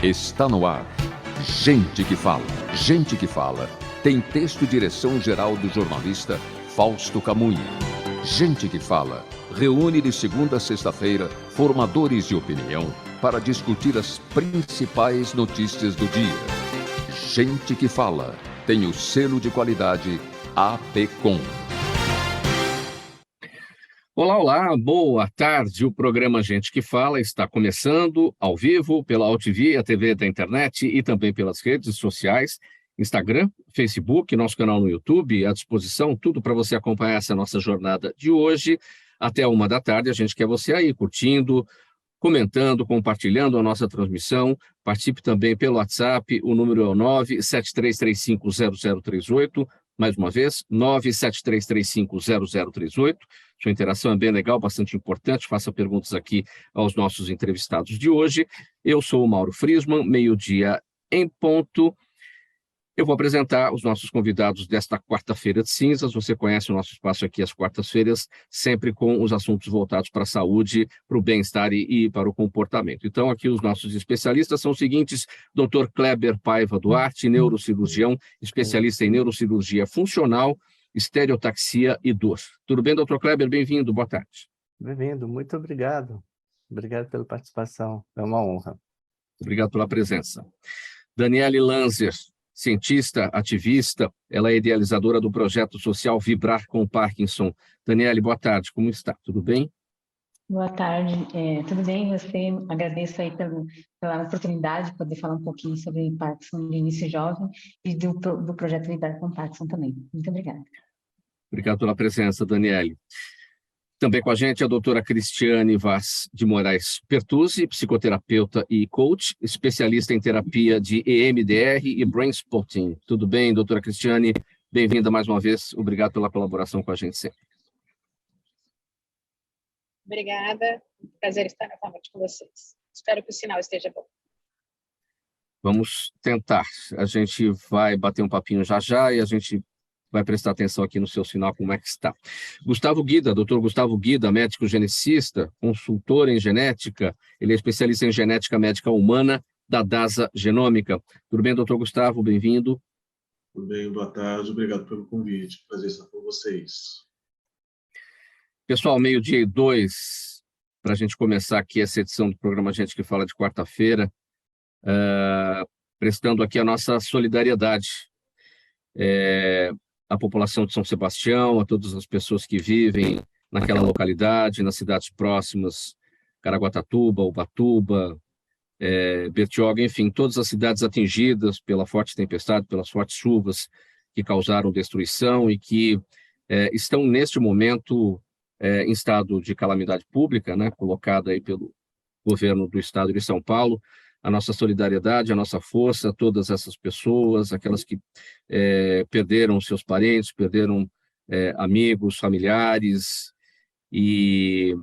Está no ar. Gente que fala. Gente que fala. Tem texto e direção geral do jornalista Fausto Camunha. Gente que fala. Reúne de segunda a sexta-feira formadores de opinião para discutir as principais notícias do dia. Gente que fala. Tem o selo de qualidade APCOM. Olá, boa tarde. O programa Gente que Fala está começando ao vivo pela AltV, a TV da internet e também pelas redes sociais, Instagram, Facebook, nosso canal no YouTube, à disposição, tudo para você acompanhar essa nossa jornada de hoje. Até 13h. A gente quer você aí curtindo, comentando, compartilhando a nossa transmissão. Participe também pelo WhatsApp, o número é o 973350038. Mais uma vez, 973350038. Sua interação é bem legal, bastante importante. Faça perguntas aqui aos nossos entrevistados de hoje. Eu sou o Mauro Friesman, meio-dia em ponto. Eu vou apresentar os nossos convidados desta quarta-feira de cinzas. Você conhece o nosso espaço aqui às quartas-feiras, sempre com os assuntos voltados para a saúde, para o bem-estar e para o comportamento. Então, aqui os nossos especialistas são os seguintes: Dr. Kleber Paiva Duarte, neurocirurgião, especialista em neurocirurgia funcional, estereotaxia e dor. Tudo bem, Dr. Kleber? Bem-vindo, boa tarde. Bem-vindo, muito obrigado. Obrigado pela participação, é uma honra. Obrigado pela presença. Daniele Lanzer, cientista, ativista, ela é idealizadora do projeto social Vibrar com Parkinson. Daniele, boa tarde, como está? Tudo bem? Boa tarde, tudo bem? Você, agradeço aí pela oportunidade de poder falar um pouquinho sobre Parkinson de início jovem e do projeto Vibrar com Parkinson também. Muito obrigada. Obrigado pela presença, Daniele. Também com a gente a doutora Cristiane Vaz de Moraes Pertuzzi, psicoterapeuta e coach, especialista em terapia de EMDR e Brain Spotting. Tudo bem, doutora Cristiane? Bem-vinda mais uma vez. Obrigado pela colaboração com a gente sempre. Obrigada. Prazer estar novamente com vocês. Espero que o sinal esteja bom. Vamos tentar. A gente vai bater um papinho já e a gente vai prestar atenção aqui no seu sinal, como é que está. Gustavo Guida, doutor Gustavo Guida, médico geneticista, consultor em genética, ele é especialista em genética médica humana da DASA Genômica. Tudo bem, doutor Gustavo? Bem-vindo. Tudo bem, boa tarde, obrigado pelo convite, prazer estar com vocês. Pessoal, 12h02, para a gente começar aqui essa edição do programa Gente que Fala de quarta-feira, prestando aqui a nossa solidariedade à população de São Sebastião, a todas as pessoas que vivem naquela localidade, nas cidades próximas, Caraguatatuba, Ubatuba, Bertioga, enfim, todas as cidades atingidas pela forte tempestade, pelas fortes chuvas que causaram destruição e que estão, neste momento, em estado de calamidade pública, né, colocada aí pelo governo do estado de São Paulo. A nossa solidariedade, a nossa força, todas essas pessoas, aquelas que perderam seus parentes, perderam amigos, familiares e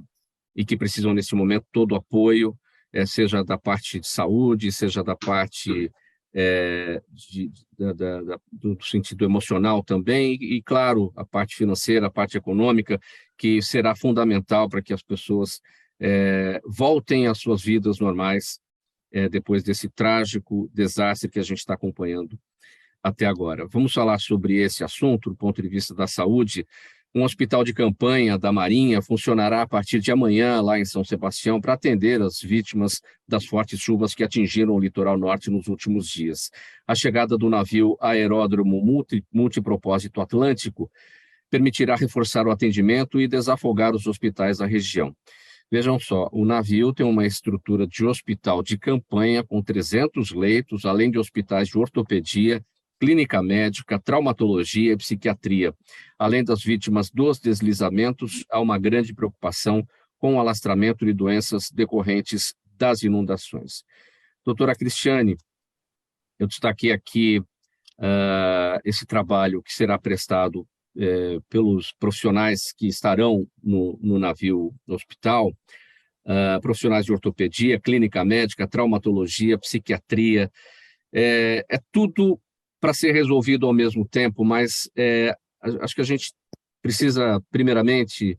que precisam, nesse momento, todo o apoio, seja da parte de saúde, seja da parte do sentido emocional também, e, claro, a parte financeira, a parte econômica, que será fundamental para que as pessoas voltem às suas vidas normais, depois desse trágico desastre que a gente está acompanhando até agora. Vamos falar sobre esse assunto do ponto de vista da saúde. Um hospital de campanha da Marinha funcionará a partir de amanhã lá em São Sebastião para atender as vítimas das fortes chuvas que atingiram o litoral norte nos últimos dias. A chegada do navio Aeródromo Multipropósito Atlântico permitirá reforçar o atendimento e desafogar os hospitais da região. Vejam só, o navio tem uma estrutura de hospital de campanha com 300 leitos, além de hospitais de ortopedia, clínica médica, traumatologia e psiquiatria. Além das vítimas dos deslizamentos, há uma grande preocupação com o alastramento de doenças decorrentes das inundações. Doutora Cristiane, eu destaquei aqui esse trabalho que será prestado pelos profissionais que estarão no navio, no hospital, profissionais de ortopedia, clínica médica, traumatologia, psiquiatria, tudo para ser resolvido ao mesmo tempo, mas acho que a gente precisa, primeiramente,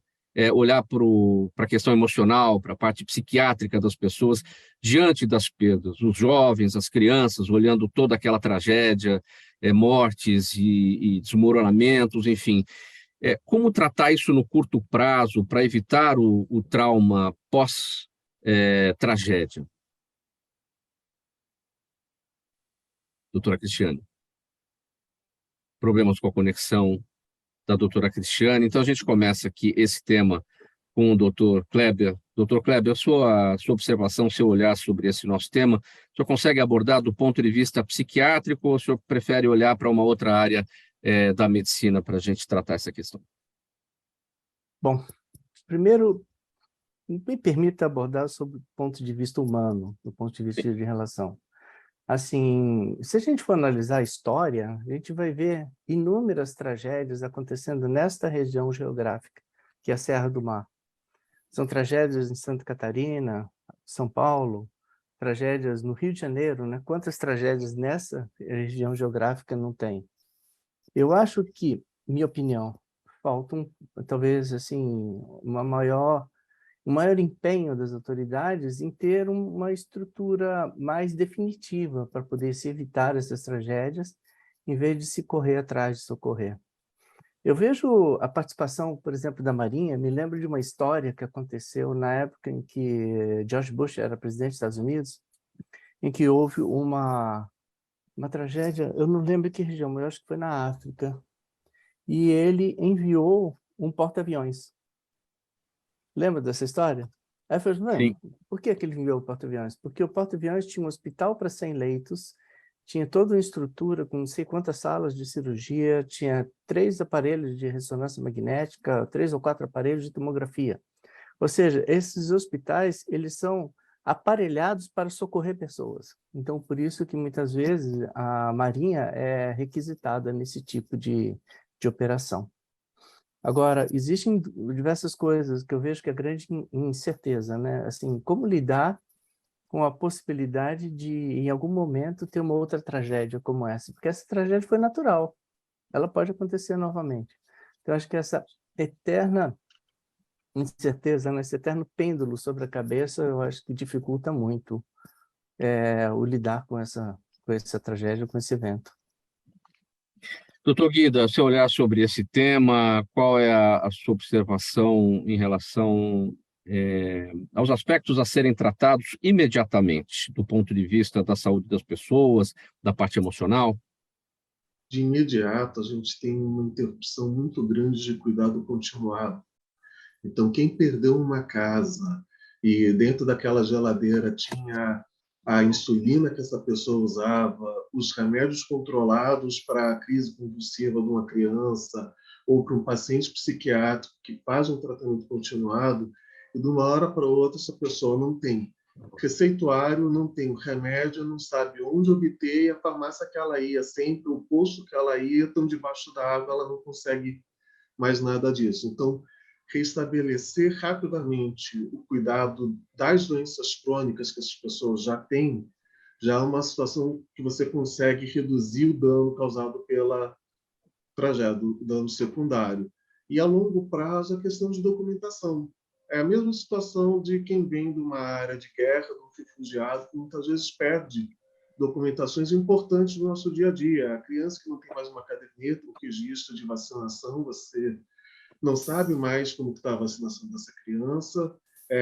olhar para a questão emocional, para a parte psiquiátrica das pessoas diante das perdas, os jovens, as crianças, olhando toda aquela tragédia, mortes e desmoronamentos, enfim. Como tratar isso no curto prazo para evitar o trauma pós-tragédia? Doutora Cristiane. Problemas com a conexão da doutora Cristiane. Então, a gente começa aqui esse tema com o doutor Kleber. Doutor Kleber, a sua observação, seu olhar sobre esse nosso tema, o senhor consegue abordar do ponto de vista psiquiátrico ou o senhor prefere olhar para uma outra área da medicina para a gente tratar essa questão? Bom, primeiro, me permita abordar sobre o ponto de vista humano, do ponto de vista de relação. Assim, se a gente for analisar a história, a gente vai ver inúmeras tragédias acontecendo nesta região geográfica, que é a Serra do Mar. São tragédias em Santa Catarina, São Paulo, tragédias no Rio de Janeiro, né? Quantas tragédias nessa região geográfica não tem? Eu acho que, minha opinião, falta talvez assim, um maior empenho das autoridades em ter uma estrutura mais definitiva para poder se evitar essas tragédias, em vez de se correr atrás de socorrer. Eu vejo a participação, por exemplo, da Marinha, me lembro de uma história que aconteceu na época em que George Bush era presidente dos Estados Unidos, em que houve uma tragédia, eu não lembro que região, mas eu acho que foi na África, e ele enviou um porta-aviões. Lembra dessa história? Aí eu falei, por que ele enviou o porta-aviões? Porque o porta-aviões tinha um hospital para 100 leitos, tinha toda uma estrutura com não sei quantas salas de cirurgia, tinha 3 aparelhos de ressonância magnética, 3 ou 4 aparelhos de tomografia. Ou seja, esses hospitais, eles são aparelhados para socorrer pessoas. Então, por isso que muitas vezes a Marinha é requisitada nesse tipo de operação. Agora, existem diversas coisas que eu vejo que é grande incerteza, né? Assim, como lidar com a possibilidade de, em algum momento, ter uma outra tragédia como essa? Porque essa tragédia foi natural. Ela pode acontecer novamente. Então, acho que essa eterna incerteza, né? Esse eterno pêndulo sobre a cabeça, eu acho que dificulta muito o lidar com essa tragédia, com esse evento. Doutor Guida, seu olhar sobre esse tema, qual é a sua observação em relação aos aspectos a serem tratados imediatamente, do ponto de vista da saúde das pessoas, da parte emocional? De imediato, a gente tem uma interrupção muito grande de cuidado continuado. Então, quem perdeu uma casa e dentro daquela geladeira tinha a insulina que essa pessoa usava, os remédios controlados para a crise convulsiva de uma criança ou para um paciente psiquiátrico que faz um tratamento continuado, e de uma hora para outra essa pessoa não tem receituário, não tem o remédio, não sabe onde obter, e a farmácia que ela ia sempre, o posto que ela ia, estão debaixo da água, ela não consegue mais nada disso. Então, restabelecer rapidamente o cuidado das doenças crônicas que essas pessoas já têm, já é uma situação que você consegue reduzir o dano causado pela tragédia, o dano secundário. E, a longo prazo, a questão de documentação. É a mesma situação de quem vem de uma área de guerra, de um refugiado, que muitas vezes perde documentações importantes do nosso dia a dia. A criança que não tem mais uma caderneta, um registro de vacinação, você não sabe mais como está a vacinação dessa criança,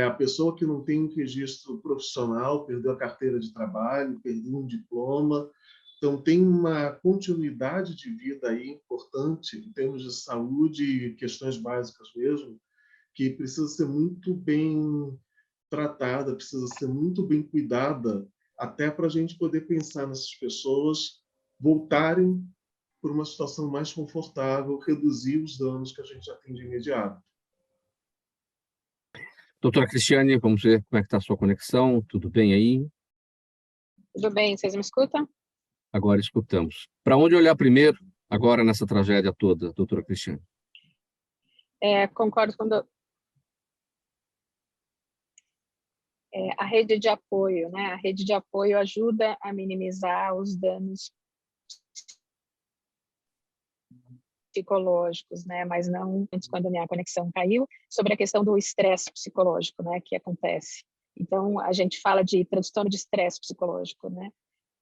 a pessoa que não tem um registro profissional, perdeu a carteira de trabalho, perdeu um diploma. Então, tem uma continuidade de vida aí importante, em termos de saúde e questões básicas mesmo, que precisa ser muito bem tratada, precisa ser muito bem cuidada, até para a gente poder pensar nessas pessoas voltarem por uma situação mais confortável, reduzir os danos que a gente já tem de imediato. Doutora Cristiane, vamos ver como é que está a sua conexão. Tudo bem aí? Tudo bem, vocês me escutam? Agora escutamos. Para onde olhar primeiro, agora nessa tragédia toda, doutora Cristiane? Concordo com a rede de apoio, né? A rede de apoio ajuda a minimizar os danos psicológicos, né? Mas não antes, quando a minha conexão caiu, sobre a questão do estresse psicológico, né? Que acontece. Então, a gente fala de transtorno de estresse psicológico, né?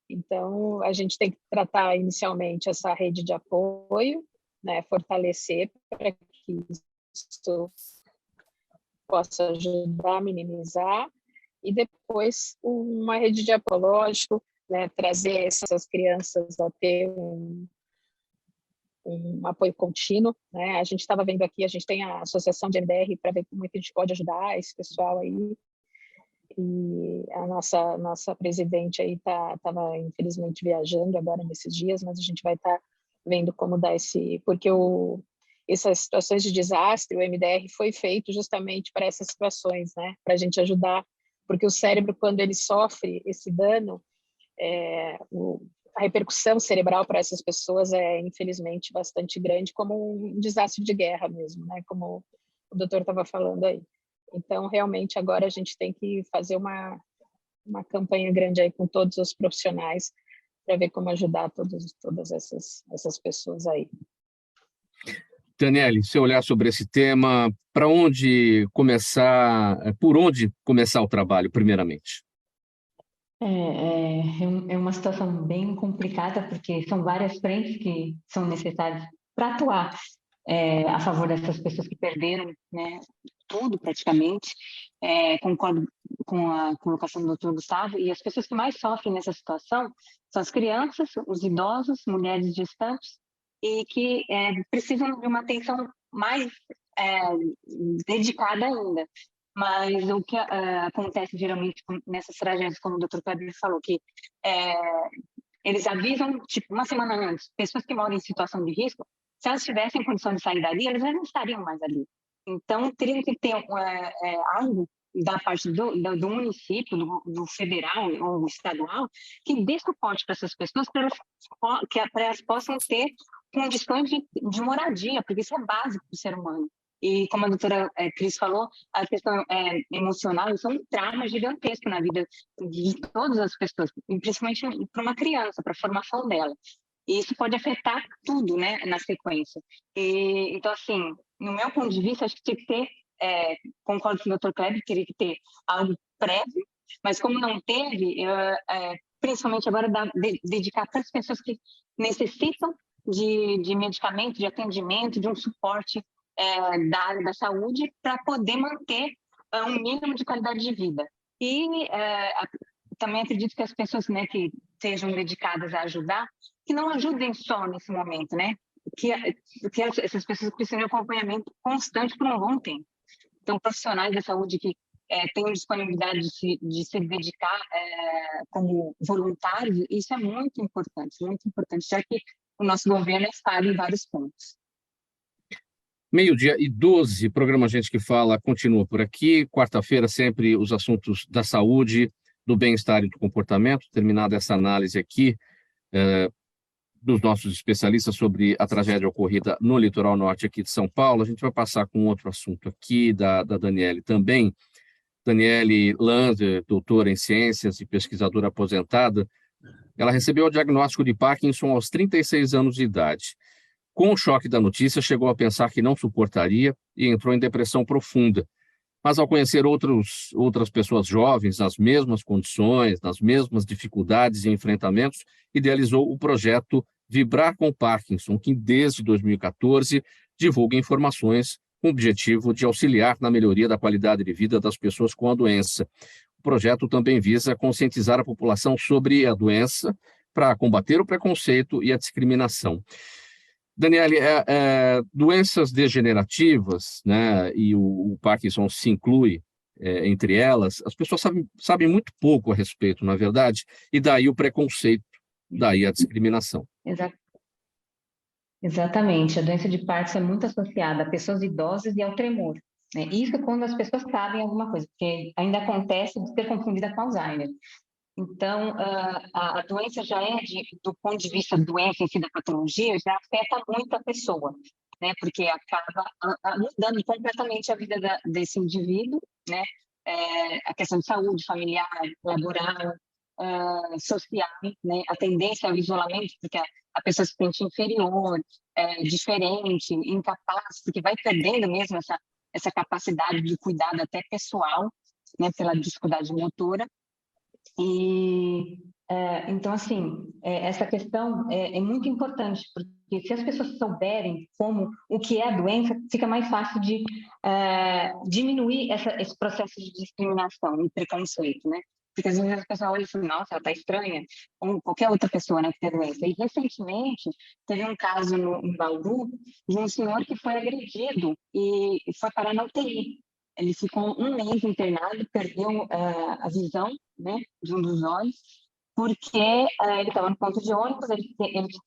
Então, a gente tem que tratar inicialmente essa rede de apoio, né? Fortalecer para que isso possa ajudar a minimizar, e depois uma rede de apoio lógico, né? Trazer essas crianças a ter um apoio contínuo, né? A gente estava vendo aqui, a gente tem a associação de MDR para ver como é que a gente pode ajudar esse pessoal aí, e a nossa presidente aí estava infelizmente viajando agora nesses dias, mas a gente vai estar vendo como dar porque essas situações de desastre, o MDR foi feito justamente para essas situações, né? Para a gente ajudar, porque o cérebro, quando ele sofre esse dano, a repercussão cerebral para essas pessoas é, infelizmente, bastante grande, como um desastre de guerra mesmo, né? Como o doutor estava falando aí. Então, realmente, agora a gente tem que fazer uma campanha grande aí com todos os profissionais para ver como ajudar todas essas pessoas aí. Daniele, se eu olhar sobre esse tema, por onde começar o trabalho, primeiramente? É uma situação bem complicada, porque são várias frentes que são necessárias para atuar a favor dessas pessoas que perderam, né, tudo praticamente. Concordo com a colocação do doutor Gustavo, e as pessoas que mais sofrem nessa situação são as crianças, os idosos, mulheres gestantes, e que precisam de uma atenção mais dedicada ainda. Mas o que acontece geralmente nessas tragédias, como o doutor Kleber falou, que eles avisam, tipo, uma semana antes, pessoas que moram em situação de risco, se elas tivessem condição de sair dali, elas não estariam mais ali. Então, teria que ter algo da parte do município, do federal ou estadual, que dê suporte para essas pessoas, para elas possam ter condições de moradia, porque isso é básico para o ser humano. E como a doutora Cris falou, a questão emocional, isso é um trauma gigantesco na vida de todas as pessoas, principalmente para uma criança, para a formação dela. E isso pode afetar tudo, né, na sequência. Então, assim, no meu ponto de vista, acho que tinha que ter, concordo com o Dr. Kleber, teria que ter algo prévio, mas como não teve, principalmente agora dedicar para as pessoas que necessitam de medicamento, de atendimento, de um suporte da área da saúde para poder manter um mínimo de qualidade de vida. E também acredito que as pessoas, né, que sejam dedicadas a ajudar, que não ajudem só nesse momento, né? Que essas pessoas precisam de acompanhamento constante por um bom tempo. Então, profissionais da saúde que tenham disponibilidade de se dedicar como voluntários, isso é muito importante, já que o nosso governo é falho em vários pontos. 12:12, programa Gente que Fala continua por aqui. Quarta-feira, sempre os assuntos da saúde, do bem-estar e do comportamento. Terminada essa análise aqui dos nossos especialistas sobre a tragédia ocorrida no litoral norte aqui de São Paulo, a gente vai passar com outro assunto aqui, da Daniele também. Daniele Lander, doutora em ciências e pesquisadora aposentada, ela recebeu o diagnóstico de Parkinson aos 36 anos de idade. Com o choque da notícia, chegou a pensar que não suportaria e entrou em depressão profunda. Mas ao conhecer outras pessoas jovens nas mesmas condições, nas mesmas dificuldades e enfrentamentos, idealizou o projeto Vibrar com Parkinson, que desde 2014 divulga informações com o objetivo de auxiliar na melhoria da qualidade de vida das pessoas com a doença. O projeto também visa conscientizar a população sobre a doença para combater o preconceito e a discriminação. Daniele, doenças degenerativas, né, e o Parkinson se inclui entre elas, as pessoas sabem muito pouco a respeito, na verdade, e daí o preconceito, daí a discriminação. Exatamente, a doença de Parkinson é muito associada a pessoas idosas e ao tremor, né? Isso é quando as pessoas sabem alguma coisa, porque ainda acontece de ser confundida com Alzheimer. Então, a doença já do ponto de vista da doença em si, da patologia, já afeta muito a pessoa, né? Porque acaba mudando completamente a vida desse indivíduo, né? A questão de saúde familiar, laboral, social, né? A tendência ao isolamento, porque a pessoa se sente inferior, diferente, incapaz, porque vai perdendo mesmo essa capacidade de cuidado até pessoal, né? Pela dificuldade motora. E então, assim, essa questão é muito importante, porque se as pessoas souberem o que é a doença, fica mais fácil de diminuir esse processo de discriminação e preconceito, né? Porque às vezes as pessoas olham assim, nossa, ela tá estranha, ou qualquer outra pessoa, né, que tem doença. E recentemente teve um caso em Bauru de um senhor que foi agredido e foi parar na UTI. Ele ficou um mês internado, perdeu a visão, né, de um dos olhos, porque ele estava no ponto de ônibus, ele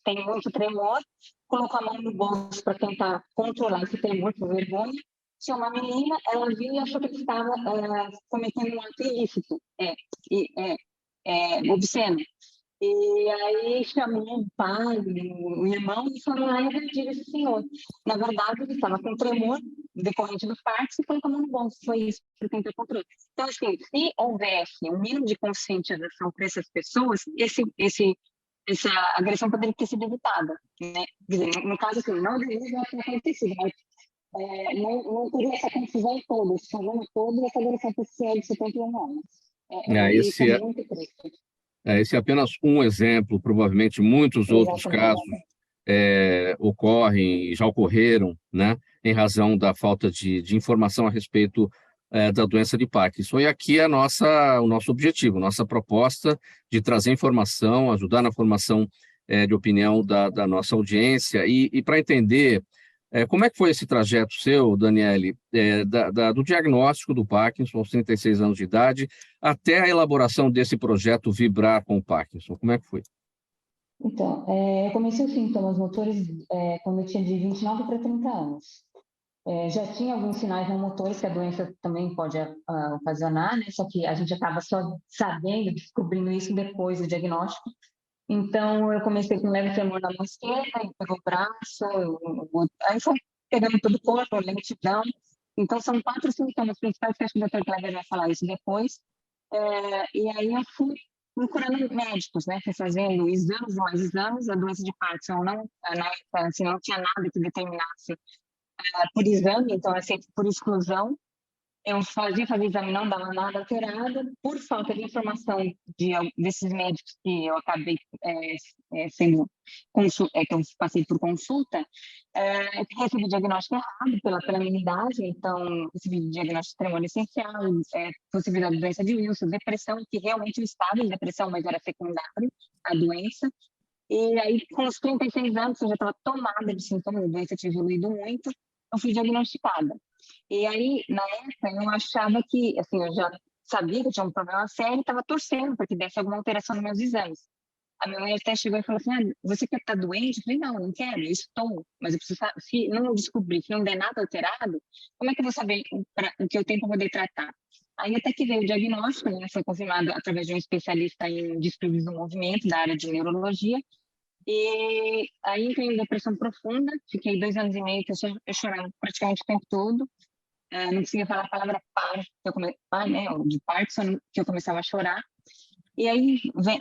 tem muito tremor, colocou a mão no bolso para tentar controlar esse tremor por vergonha. Tinha uma menina, ela viu e achou que ele estava cometendo um ato ilícito, obsceno. E aí chamou o pai, o irmão, e foram lá e agrediram esse senhor. Na verdade, ele estava com tremor decorrente do parto e colocou a mão no bolso. Foi isso que tentou controle. Então, assim, se houvesse um mínimo de conscientização para essas pessoas, essa agressão poderia ter sido evitada, né? Quer dizer, no caso, assim, não deveria ter acontecido, mas não teria essa confusão toda, esse problema todo e essa agressão pessoal de 71 anos. Isso é muito triste. Esse é apenas um exemplo, provavelmente muitos outros casos ocorrem e já ocorreram, né, em razão da falta de informação a respeito da doença de Parkinson. E aqui é o nosso objetivo, nossa proposta de trazer informação, ajudar na formação de opinião da nossa audiência e para entender como é que foi esse trajeto seu, Daniele, do diagnóstico do Parkinson aos 36 anos de idade até a elaboração desse projeto Vibrar com o Parkinson? Como é que foi? Então, eu comecei os sintomas motores quando eu tinha de 29 para 30 anos. Já tinha alguns sinais não motores que a doença também pode ocasionar, né? Só que a gente acaba só sabendo, descobrindo isso depois do diagnóstico. Então, eu comecei com leve tremor na mão esquerda, e pegou o braço, aí foi pegando todo o corpo, lentidão. Então, são 4 sintomas principais, que acho que o Dr. Kleber vai falar isso depois. E aí eu fui procurando médicos, né, fazendo exames, mais exames. A doença de Parkinson na época, assim, não tinha nada que determinasse por exame, então, assim, por exclusão. Eu fazia exame, não dava nada alterado, por falta de informação desses médicos que eu acabei que eu passei por consulta, recebi diagnóstico errado pela minha idade, então recebi diagnóstico de tremor essencial, possibilidade de doença de Wilson, depressão, que realmente eu estava em depressão, mas era secundário a doença. E aí, com os 36 anos, eu já estava tomada de sintomas, a doença tinha evoluído muito, eu fui diagnosticada. E aí, na época, eu achava que, assim, eu já sabia que eu tinha um problema sério e estava torcendo para que desse alguma alteração nos meus exames. A minha mãe até chegou e falou assim, você quer estar doente? Eu falei, não quero, eu estou, mas eu preciso saber, se não descobrir, se não der nada alterado, como é que eu vou saber o que eu tenho para poder tratar? Aí até que veio o diagnóstico, né, foi confirmado através de um especialista em distúrbios do movimento, da área de neurologia, e aí entrei em depressão profunda, fiquei 2 anos e meio que eu chorava praticamente o tempo todo, não conseguia falar a palavra né, de Parkinson, que eu começava a chorar. E aí,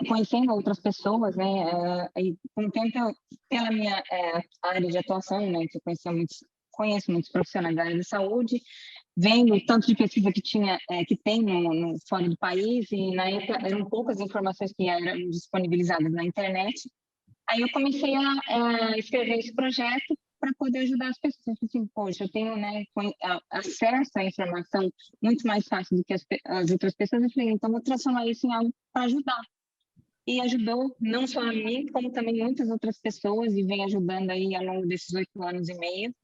conhecendo outras pessoas, né, aí, com o tempo, pela minha área de atuação, né, que eu conheço muitos profissionais da área de saúde, vendo o tanto de pesquisa que tem fora do país, e na época eram poucas informações que eram disponibilizadas na internet. Aí eu comecei a escrever esse projeto para poder ajudar as pessoas. Assim, poxa, eu tenho, né, acesso à informação muito mais fácil do que as outras pessoas. Eu falei, então vou transformar isso em algo para ajudar. E ajudou não só a mim, como também muitas outras pessoas, e vem ajudando aí ao longo desses 8 anos e meio.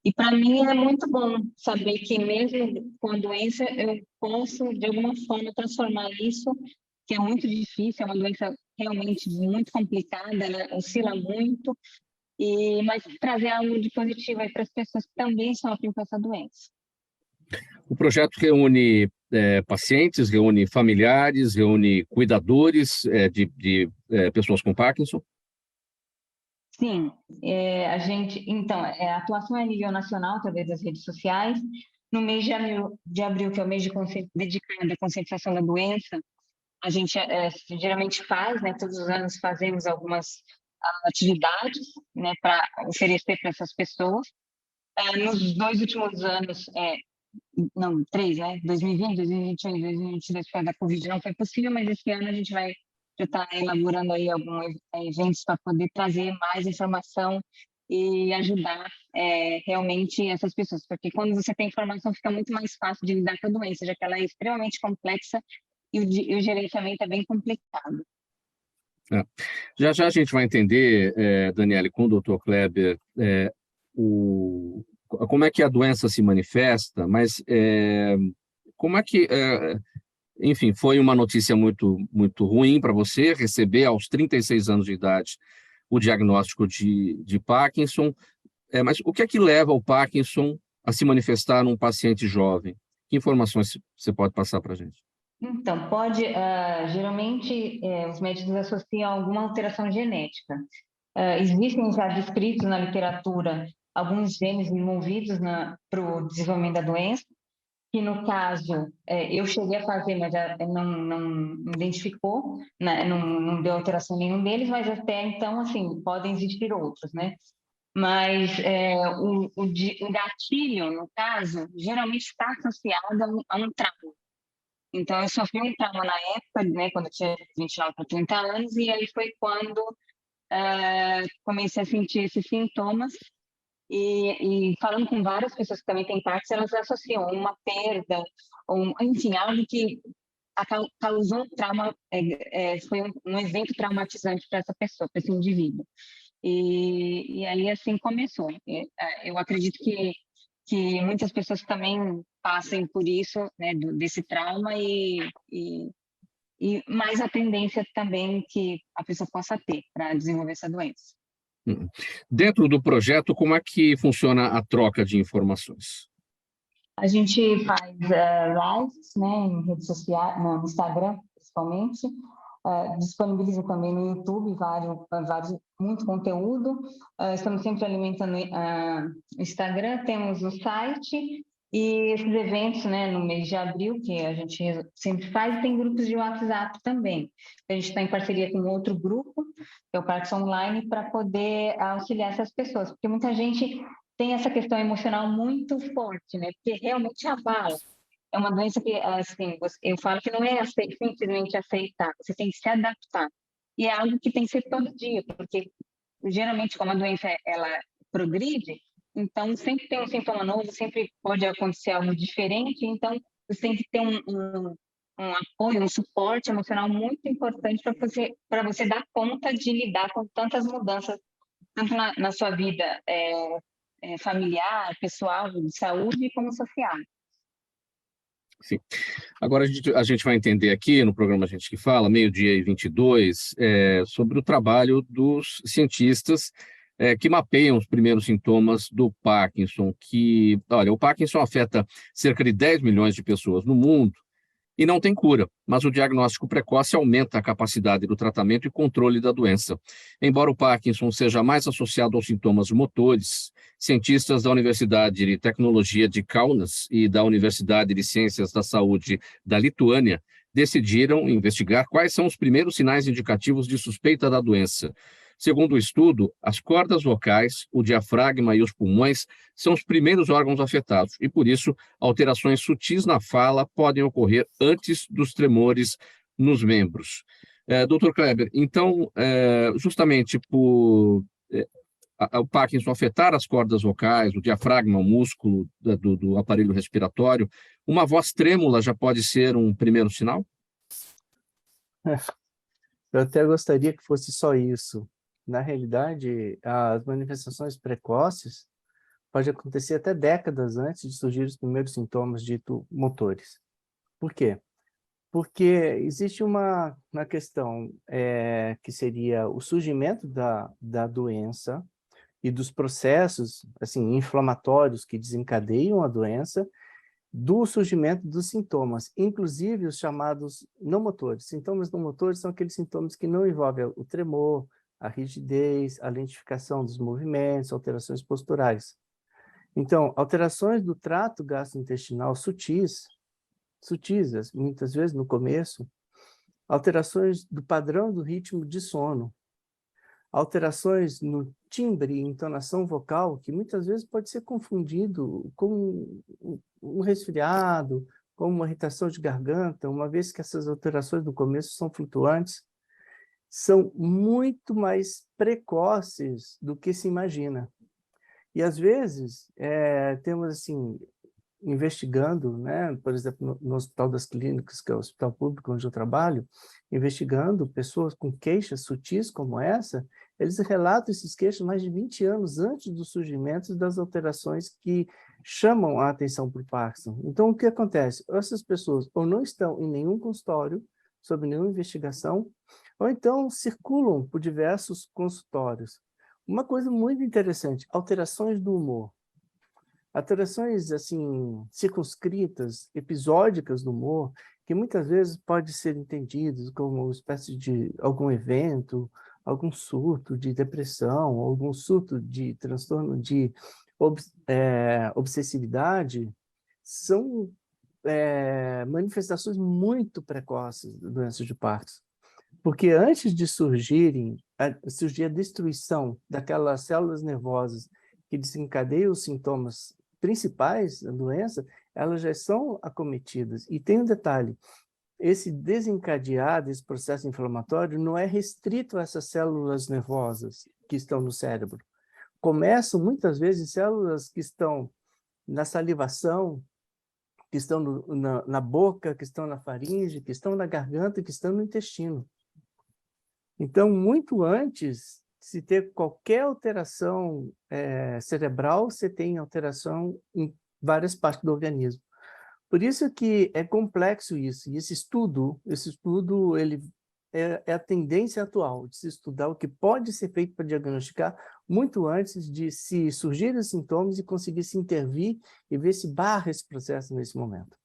E para mim é muito bom saber que mesmo com a doença eu posso, de alguma forma, transformar isso, que é muito difícil, é uma doença realmente muito complicada, ela oscila muito, mas trazer algo de positivo aí para as pessoas que também sofrem com essa doença. O projeto reúne pacientes, reúne familiares, reúne cuidadores de pessoas com Parkinson? Sim, então, a atuação é a nível nacional, através das redes sociais. No mês de abril, que é o mês dedicado à conscientização da doença, a gente geralmente faz, né? Todos os anos fazemos algumas atividades, né? Para oferecer para essas pessoas. Nos 2 últimos anos, não, 3, né? 2020, 2021 e 2022, por causa da Covid, não foi possível, mas esse ano a gente vai já estar elaborando aí alguns eventos para poder trazer mais informação e ajudar realmente essas pessoas, porque quando você tem informação fica muito mais fácil de lidar com a doença, já que ela é extremamente complexa e o gerenciamento é bem complicado. Já já a gente vai entender, Daniele, com o Dr. Kleber, como é que a doença se manifesta, mas como é que, enfim, foi uma notícia muito, muito ruim para você receber aos 36 anos de idade o diagnóstico de Parkinson, mas o que é que leva o Parkinson a se manifestar num paciente jovem? Que informações você pode passar para a gente? Então, geralmente, os médicos associam a alguma alteração genética. Existem já descritos na literatura alguns genes envolvidos para o desenvolvimento da doença, que no caso, eu cheguei a fazer, mas não identificou, né, não deu alteração em nenhum deles, mas até então, assim, podem existir outros, né? Mas o gatilho, no caso, geralmente está associado a um trauma. Então, eu sofri um trauma na época, né, quando eu tinha 29 para 30 anos, e aí foi quando comecei a sentir esses sintomas. E falando com várias pessoas que também têm Parkinson, elas associam uma perda, enfim, algo que causou um trauma, foi um evento traumatizante para essa pessoa, para esse indivíduo. E aí, assim, começou. Eu acredito que muitas pessoas também passem por isso, né, desse trauma e mais a tendência também que a pessoa possa ter para desenvolver essa doença. Dentro do projeto, como é que funciona a troca de informações? A gente faz lives, né, em redes sociais, no Instagram, principalmente. Disponibiliza também no YouTube muito conteúdo. Estamos sempre alimentando o Instagram, temos o site e esses eventos, né, no mês de abril, que a gente sempre faz, tem grupos de WhatsApp também. A gente está em parceria com outro grupo, que é o Parkinson Online, para poder auxiliar essas pessoas, porque muita gente tem essa questão emocional muito forte, né, porque realmente abala. É uma doença que, assim, eu falo que não é simplesmente aceitar, você tem que se adaptar. E é algo que tem que ser todo dia, porque geralmente, como a doença ela progride, então sempre tem um sintoma novo, sempre pode acontecer algo diferente, então você tem que ter um apoio, um suporte emocional muito importante para você dar conta de lidar com tantas mudanças, tanto na sua vida familiar, pessoal, de saúde, como social. Sim. Agora a gente vai entender aqui no programa Gente que Fala, 12h22, sobre o trabalho dos cientistas que mapeiam os primeiros sintomas do Parkinson, olha, o Parkinson afeta cerca de 10 milhões de pessoas no mundo e não tem cura, mas o diagnóstico precoce aumenta a capacidade do tratamento e controle da doença. Embora o Parkinson seja mais associado aos sintomas motores, cientistas da Universidade de Tecnologia de Kaunas e da Universidade de Ciências da Saúde da Lituânia decidiram investigar quais são os primeiros sinais indicativos de suspeita da doença. Segundo o estudo, as cordas vocais, o diafragma e os pulmões são os primeiros órgãos afetados e, por isso, alterações sutis na fala podem ocorrer antes dos tremores nos membros. Dr. Kleber, então, justamente por o Parkinson afetar as cordas vocais, o diafragma, o músculo do aparelho respiratório, uma voz trêmula já pode ser um primeiro sinal? Eu até gostaria que fosse só isso. Na realidade, as manifestações precoces podem acontecer até décadas antes de surgir os primeiros sintomas dito motores. Por quê? Porque existe uma questão que seria o surgimento da doença e dos processos assim, inflamatórios que desencadeiam a doença, do surgimento dos sintomas, inclusive os chamados não motores. Sintomas não motores são aqueles sintomas que não envolvem o tremor, a rigidez, a lentificação dos movimentos, alterações posturais. Então, alterações do trato gastrointestinal sutis, muitas vezes no começo, alterações do padrão do ritmo de sono, alterações no timbre e entonação vocal, que muitas vezes pode ser confundido com um resfriado, com uma irritação de garganta, uma vez que essas alterações no começo são flutuantes, são muito mais precoces do que se imagina. E, às vezes, temos, assim, investigando, né, por exemplo, no Hospital das Clínicas, que é o hospital público onde eu trabalho, investigando pessoas com queixas sutis como essa, eles relatam esses queixos mais de 20 anos antes do surgimento das alterações que chamam a atenção para o Parkinson. Então, o que acontece? Essas pessoas ou não estão em nenhum consultório, sob nenhuma investigação, ou então circulam por diversos consultórios. Uma coisa muito interessante, alterações do humor. Alterações, assim, circunscritas, episódicas do humor, que muitas vezes pode ser entendidas como uma espécie de algum evento, algum surto de depressão, algum surto de transtorno de obsessividade, são manifestações muito precoces da doença de Parkinson. Porque antes de surgir a destruição daquelas células nervosas que desencadeiam os sintomas principais da doença, elas já são acometidas. E tem um detalhe, esse desencadear desse processo inflamatório não é restrito a essas células nervosas que estão no cérebro. Começam, muitas vezes, em células que estão na salivação, que estão na boca, que estão na faringe, que estão na garganta, que estão no intestino. Então, muito antes de se ter qualquer alteração cerebral, você tem alteração em várias partes do organismo. Por isso que é complexo isso. E esse estudo ele é a tendência atual de se estudar o que pode ser feito para diagnosticar muito antes de se surgirem os sintomas e conseguir se intervir e ver se barra esse processo nesse momento.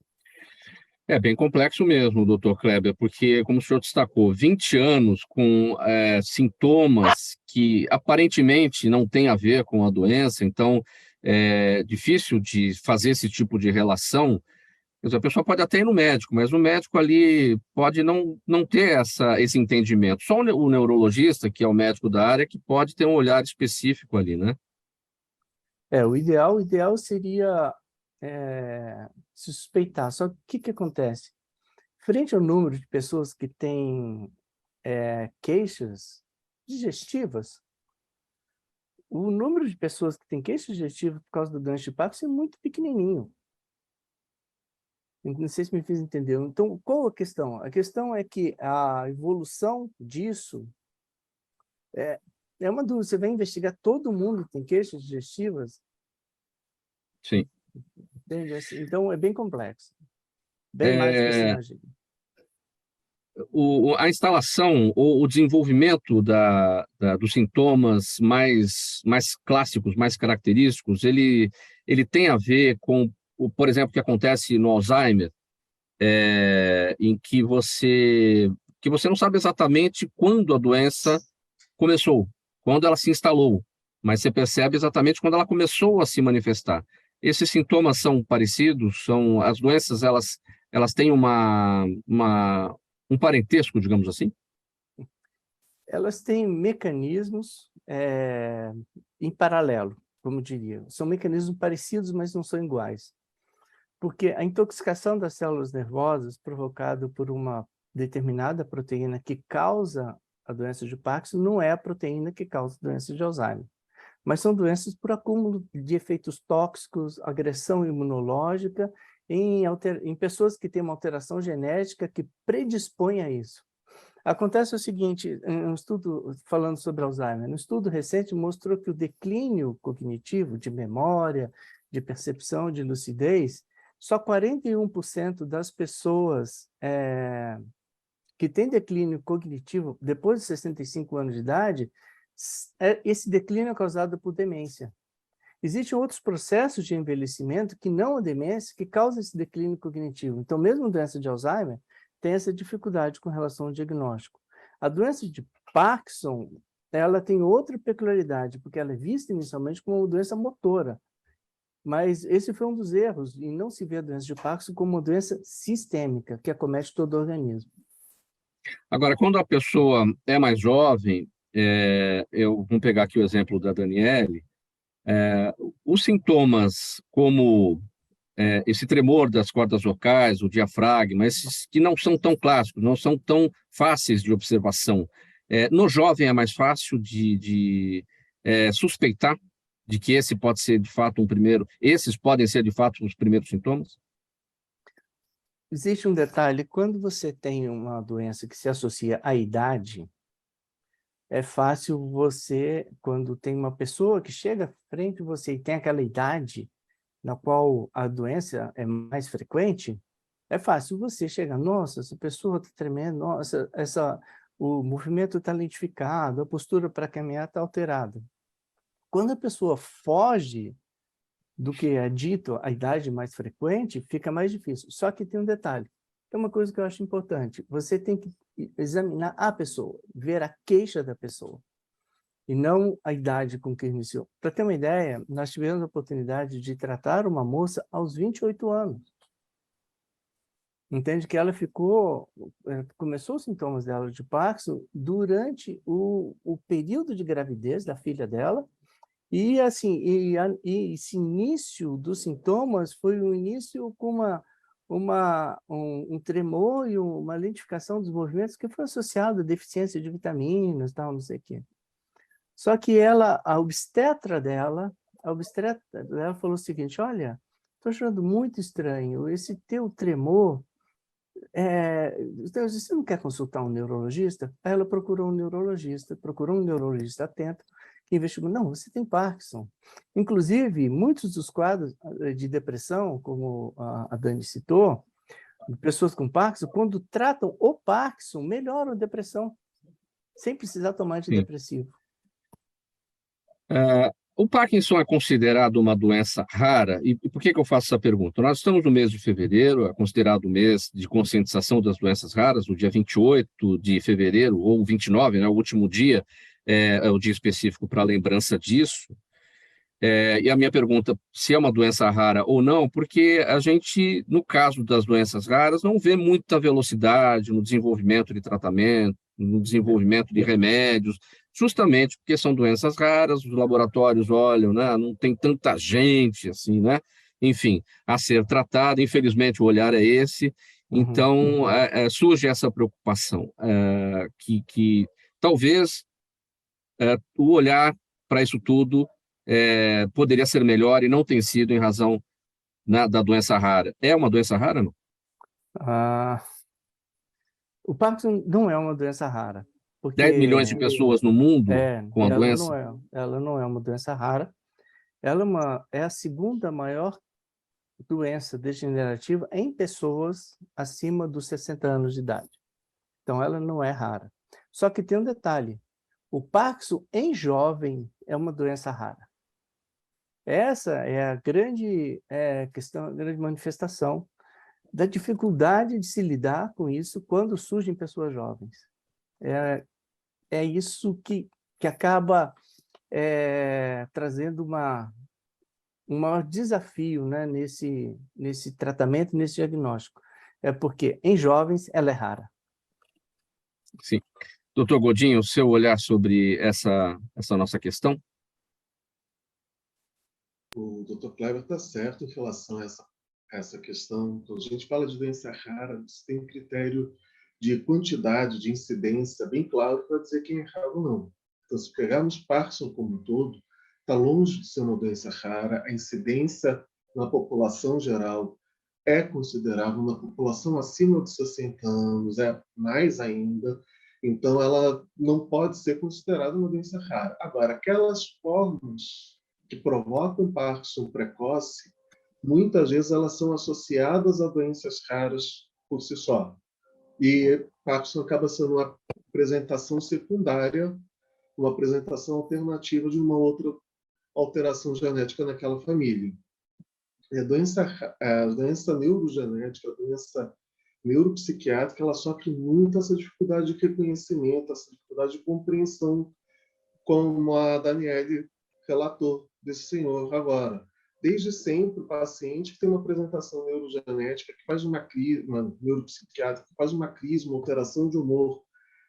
É bem complexo mesmo, doutor Kleber, porque, como o senhor destacou, 20 anos com sintomas que aparentemente não têm a ver com a doença, então é difícil de fazer esse tipo de relação. Quer dizer, a pessoa pode até ir no médico, mas o médico ali pode não ter esse entendimento. Só o neurologista, que é o médico da área, que pode ter um olhar específico ali, né? O ideal seria se suspeitar. Só que o que acontece? Frente ao número de pessoas que têm queixas digestivas, o número de pessoas que têm queixas digestivas por causa do doença de Parkinson é muito pequenininho. Não sei se me fiz entender. Então, qual a questão? A questão é que a evolução disso é uma dúvida. Você vai investigar todo mundo que tem queixas digestivas? Sim. Entende? Então, é bem complexo. Bem mais do que você imagina. A instalação ou o desenvolvimento dos sintomas mais clássicos, mais característicos, ele tem a ver com, por exemplo, o que acontece no Alzheimer, em que você não sabe exatamente quando a doença começou, quando ela se instalou, mas você percebe exatamente quando ela começou a se manifestar. Esses sintomas são parecidos, as doenças elas têm um parentesco, digamos assim? Elas têm mecanismos em paralelo, como diria. São mecanismos parecidos, mas não são iguais. Porque a intoxicação das células nervosas provocada por uma determinada proteína que causa a doença de Parkinson não é a proteína que causa a doença de Alzheimer. Mas são doenças por acúmulo de efeitos tóxicos, agressão imunológica, em pessoas que têm uma alteração genética que predispõe a isso. Acontece o seguinte, um estudo falando sobre Alzheimer, um estudo recente mostrou que o declínio cognitivo de memória, de percepção, de lucidez, só 41% das pessoas que têm declínio cognitivo depois de 65 anos de idade, esse declínio é causado por demência. Existem outros processos de envelhecimento que não a demência, que causam esse declínio cognitivo. Então, mesmo a doença de Alzheimer tem essa dificuldade com relação ao diagnóstico. A doença de Parkinson, ela tem outra peculiaridade, porque ela é vista inicialmente como uma doença motora. Mas esse foi um dos erros, e não se vê a doença de Parkinson como uma doença sistêmica, que acomete todo o organismo. Agora, quando a pessoa é mais jovem, vamos pegar aqui o exemplo da Daniele, os sintomas como esse tremor das cordas vocais, o diafragma, esses que não são tão clássicos, não são tão fáceis de observação. No jovem é mais fácil de suspeitar de que esse pode ser de fato esses podem ser de fato os primeiros sintomas? Existe um detalhe, quando você tem uma doença que se associa à idade, é fácil você, quando tem uma pessoa que chega à frente de você e tem aquela idade na qual a doença é mais frequente, é fácil você chegar, nossa, essa pessoa está tremendo, nossa, o movimento está lentificado, a postura para caminhar está alterada. Quando a pessoa foge do que é dito a idade mais frequente, fica mais difícil. Só que tem um detalhe, tem uma coisa que eu acho importante, você tem que examinar a pessoa, ver a queixa da pessoa, e não a idade com que iniciou. Para ter uma ideia, nós tivemos a oportunidade de tratar uma moça aos 28 anos. Entende que ela começou os sintomas dela de Parkinson durante o período de gravidez da filha dela, e assim, esse início dos sintomas foi um início com um tremor e uma lentificação dos movimentos que foi associado à deficiência de vitaminas, tal, não sei o quê. Só que a obstetra dela falou o seguinte, olha, estou achando muito estranho, esse teu tremor, você não quer consultar um neurologista? Aí ela procurou um neurologista atento, que investigou, não, você tem Parkinson. Inclusive, muitos dos quadros de depressão, como a Dani citou, pessoas com Parkinson, quando tratam o Parkinson, melhoram a depressão, sem precisar tomar antidepressivo. O Parkinson é considerado uma doença rara? E por que eu faço essa pergunta? Nós estamos no mês de fevereiro, é considerado o mês de conscientização das doenças raras, o dia 28 de fevereiro, ou 29, né, o último dia, é o dia específico para lembrança disso. E a minha pergunta, se é uma doença rara ou não, porque a gente, no caso das doenças raras, não vê muita velocidade no desenvolvimento de tratamento, no desenvolvimento de remédios, justamente porque são doenças raras, os laboratórios olham, né, não tem tanta gente assim, né? Enfim, a ser tratada, infelizmente o olhar é esse, então surge essa preocupação, que talvez o olhar para isso tudo poderia ser melhor e não tem sido em razão da doença rara. É uma doença rara, não? O Parkinson não é uma doença rara. Porque 10 milhões de pessoas no mundo com a doença? Ela não é uma doença rara. Ela é a segunda maior doença degenerativa em pessoas acima dos 60 anos de idade. Então, ela não é rara. Só que tem um detalhe. O Parkinson em jovem é uma doença rara. Essa é a grande questão, a grande manifestação da dificuldade de se lidar com isso quando surge em pessoas jovens. É isso que acaba trazendo um maior desafio, né, nesse tratamento, nesse diagnóstico. É porque em jovens ela é rara. Sim. Doutor Godinho, o seu olhar sobre essa nossa questão? O Dr. Kleber está certo em relação a essa questão. Quando a gente fala de doença rara, você tem um critério de quantidade, de incidência bem claro para dizer quem é raro ou não. Então, se pegarmos Parkinson como um todo, está longe de ser uma doença rara. A incidência na população geral é considerável, na população acima de 60 anos é mais ainda. Então, ela não pode ser considerada uma doença rara. Agora, aquelas formas que provocam Parkinson precoce, muitas vezes elas são associadas a doenças raras por si só. E Parkinson acaba sendo uma apresentação secundária, uma apresentação alternativa de uma outra alteração genética naquela família. E a doença neurogenética, a doença neuropsiquiátrica, ela sofre muito essa dificuldade de reconhecimento, essa dificuldade de compreensão, como a Daniele relatou desse senhor agora. desde sempre, o paciente que tem uma apresentação neurogenética, que faz uma crise, uma neuropsiquiátrica, que faz uma crise, uma alteração de humor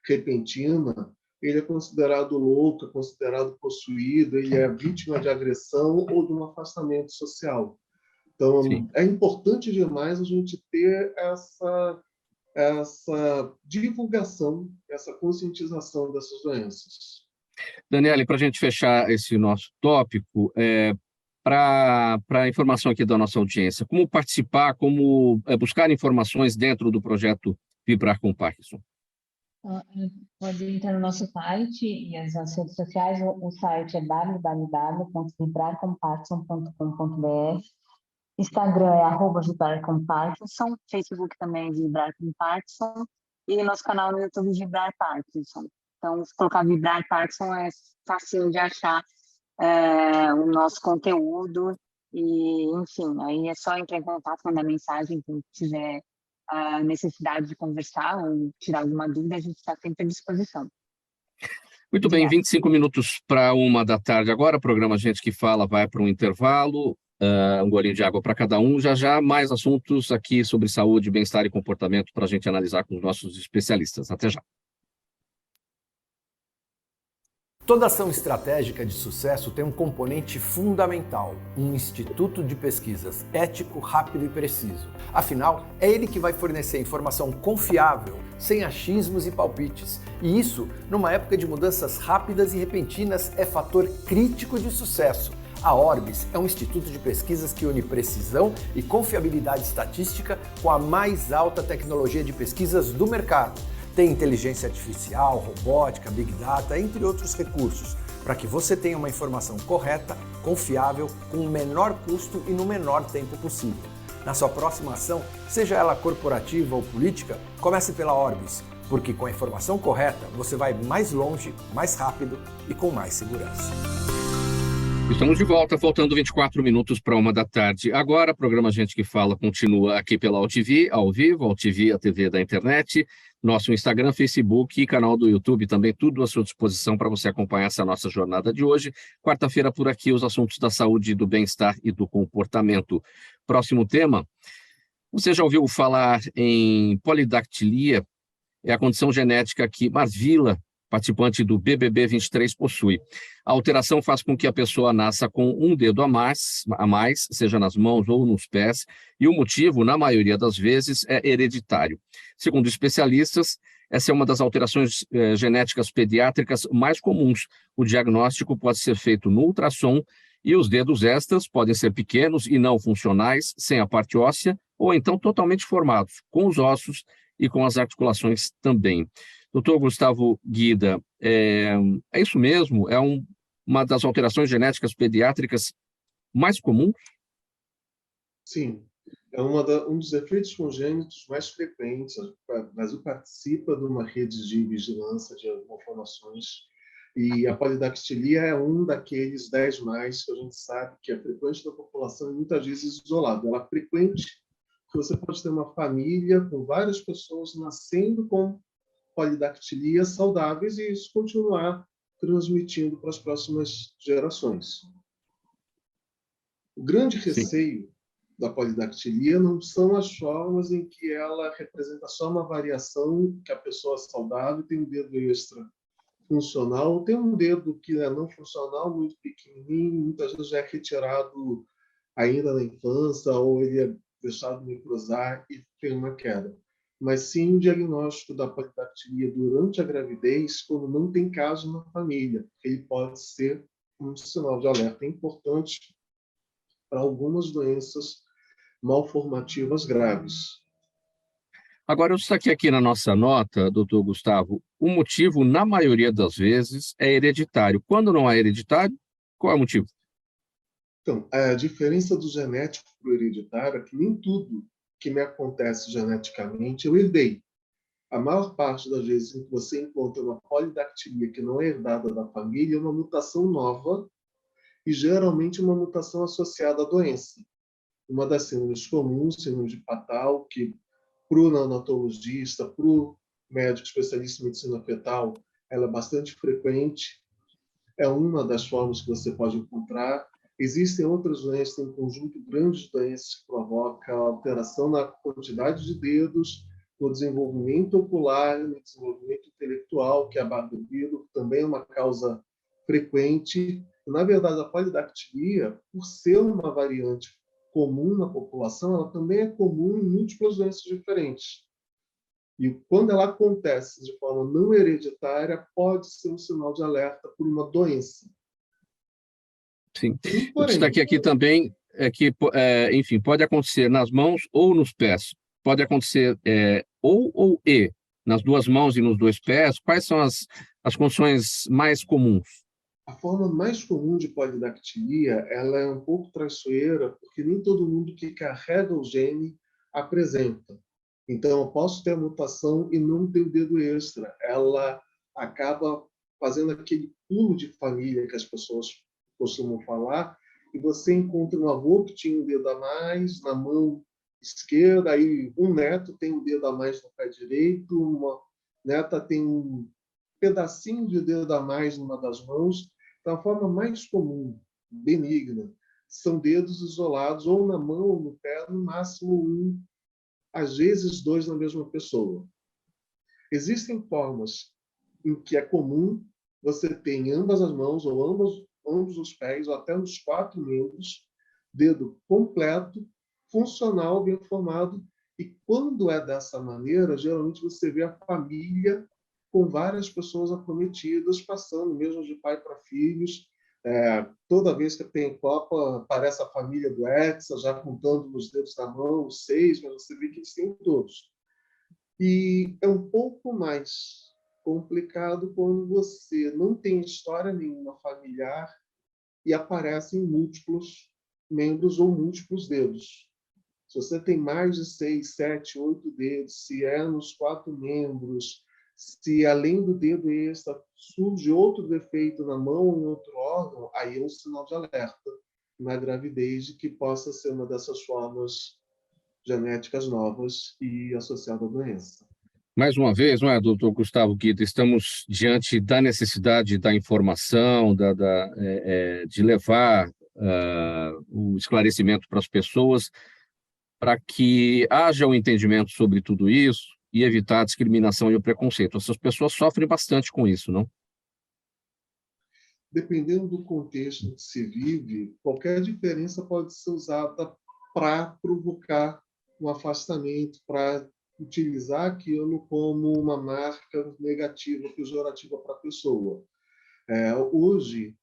repentina, ele é considerado louco, é considerado possuído, ele é vítima de agressão ou de um afastamento social. Então, Sim. é importante demais a gente ter essa divulgação, essa conscientização dessas doenças. Daniele, para a gente fechar esse nosso tópico, para a informação aqui da nossa audiência, como participar, como buscar informações dentro do projeto Vibrar com Parkinson? Pode entrar no nosso site e as redes sociais. O site é www.vibrarcomparkinson.com.br. Instagram é @vibrarcomparkinson, Facebook também é Vibrar com Parkinson, e nosso canal no YouTube Vibrar Parkinson. Então, se colocar Vibrar Parkinson é fácil de achar o nosso conteúdo, e enfim, aí é só entrar em contato, mandar mensagem, quem tiver a necessidade de conversar ou tirar alguma dúvida, a gente está sempre à disposição. Muito bem, 25 minutos para 1h agora, o programa Gente que Fala vai para um intervalo, um golinho de água para cada um, já mais assuntos aqui sobre saúde, bem-estar e comportamento para a gente analisar com os nossos especialistas. Até já. Toda ação estratégica de sucesso tem um componente fundamental, um instituto de pesquisas ético, rápido e preciso. Afinal, é ele que vai fornecer informação confiável, sem achismos e palpites. E isso, numa época de mudanças rápidas e repentinas, é fator crítico de sucesso. A Orbis é um instituto de pesquisas que une precisão e confiabilidade estatística com a mais alta tecnologia de pesquisas do mercado. Tem inteligência artificial, robótica, big data, entre outros recursos, para que você tenha uma informação correta, confiável, com o menor custo e no menor tempo possível. Na sua próxima ação, seja ela corporativa ou política, comece pela Orbis, porque com a informação correta você vai mais longe, mais rápido e com mais segurança. Estamos de volta, faltando 24 minutos para 1h. Agora, o programa Gente que Fala continua aqui pela AltV, ao vivo, AltV, a TV da internet, nosso Instagram, Facebook e canal do YouTube também, tudo à sua disposição para você acompanhar essa nossa jornada de hoje. Quarta-feira por aqui, os assuntos da saúde, do bem-estar e do comportamento. Próximo tema, você já ouviu falar em polidactilia? É a condição genética que Marvila, participante do BBB 23, possui. A alteração faz com que a pessoa nasça com um dedo a mais, seja nas mãos ou nos pés, e o motivo, na maioria das vezes, é hereditário. Segundo especialistas, essa é uma das alterações genéticas pediátricas mais comuns. O diagnóstico pode ser feito no ultrassom e os dedos extras podem ser pequenos e não funcionais, sem a parte óssea, ou então totalmente formados, com os ossos e com as articulações também. Doutor Gustavo Guida, é isso mesmo? É uma das alterações genéticas pediátricas mais comuns? Sim, é um dos efeitos congênitos mais frequentes. O Brasil participa de uma rede de vigilância de malformações e a polidactilia é um daqueles 10 mais que a gente sabe que é frequente na população e muitas vezes isolado. Ela é frequente porque você pode ter uma família com várias pessoas nascendo com polidactilia saudáveis e isso continuar transmitindo para as próximas gerações. O grande receio da polidactilia não são as formas em que ela representa só uma variação, que a pessoa é saudável tem um dedo extra funcional, ou tem um dedo que é não funcional, muito pequenininho, muitas vezes já é retirado ainda na infância, ou ele é deixado no cruzar e tem uma queda. Mas sim o diagnóstico da polidactilia durante a gravidez, quando não tem caso na família. Ele pode ser um sinal de alerta importante para algumas doenças malformativas graves. Agora, eu destaquei aqui na nossa nota, doutor Gustavo, o motivo, na maioria das vezes, é hereditário. Quando não é hereditário, qual é o motivo? Então, a diferença do genético para o hereditário é que nem tudo que me acontece geneticamente eu herdei. A maior parte das vezes em que você encontra uma polidactilia que não é herdada da família é uma mutação nova e geralmente uma mutação associada à doença. Uma das síndromes comuns, síndrome de Patal, que para o neonatologista, para o médico especialista em medicina fetal, ela é bastante frequente. É uma das formas que você pode encontrar. Existem outras doenças, tem um conjunto grande de doenças que provoca alteração na quantidade de dedos, no desenvolvimento ocular, no desenvolvimento intelectual, que é a barbicida, que também é uma causa frequente. Na verdade, a polidactilia, por ser uma variante comum na população, ela também é comum em múltiplas doenças diferentes. E quando ela acontece de forma não hereditária, pode ser um sinal de alerta por uma doença. Sim. O Porém, destaque aqui também é que, enfim, pode acontecer nas mãos ou nos pés. Pode acontecer ou e, nas duas mãos e nos dois pés. Quais são as condições mais comuns? a forma mais comum de polidactilia, ela é um pouco traiçoeira, porque nem todo mundo que carrega o gene apresenta. Então, eu posso ter a mutação e não ter o dedo extra. Ela acaba fazendo aquele pulo de família que as pessoas costumam falar, e você encontra um avô que tinha um dedo a mais na mão esquerda, aí um neto tem um dedo a mais no pé direito, uma neta tem um pedacinho de dedo a mais numa das mãos. Então, a forma mais comum, benigna, são dedos isolados ou na mão ou no pé, no máximo um, às vezes dois na mesma pessoa. Existem formas em que é comum você ter em ambas as mãos ou ambos os pés, ou até nos 4 membros, dedo completo, funcional, bem formado. E quando é dessa maneira, geralmente você vê a família com várias pessoas acometidas, passando mesmo de pai para filhos. Toda vez que tem Copa, aparece a família do Hexa, já contando nos dedos da mão, os 6, mas você vê que eles têm todos. E é um pouco mais complicado quando você não tem história nenhuma familiar e aparecem múltiplos membros ou múltiplos dedos. Se você tem mais de 6, 7, 8 dedos, se é nos 4 membros, se além do dedo extra surge outro defeito na mão ou em outro órgão, aí é um sinal de alerta na gravidez de que possa ser uma dessas formas genéticas novas e associada à doença. Mais uma vez, não é, doutor Gustavo Guida, estamos diante da necessidade da informação, de levar o esclarecimento para as pessoas, para que haja um entendimento sobre tudo isso e evitar a discriminação e o preconceito. Essas pessoas sofrem bastante com isso, não? Dependendo do contexto em que se vive, qualquer diferença pode ser usada para provocar um afastamento, para utilizar aquilo como uma marca negativa, pejorativa para a pessoa. Hoje,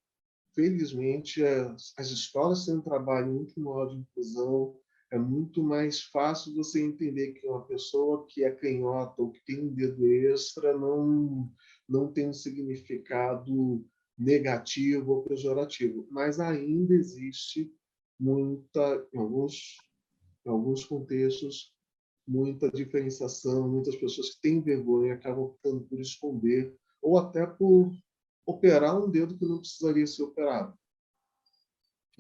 felizmente, as escolas têm um trabalho muito maior de inclusão, é muito mais fácil você entender que uma pessoa que é canhota ou que tem um dedo extra não tem um significado negativo ou pejorativo, mas ainda existe em alguns contextos, muita diferenciação, muitas pessoas que têm vergonha acabam optando por esconder ou até por operar um dedo que não precisaria ser operado.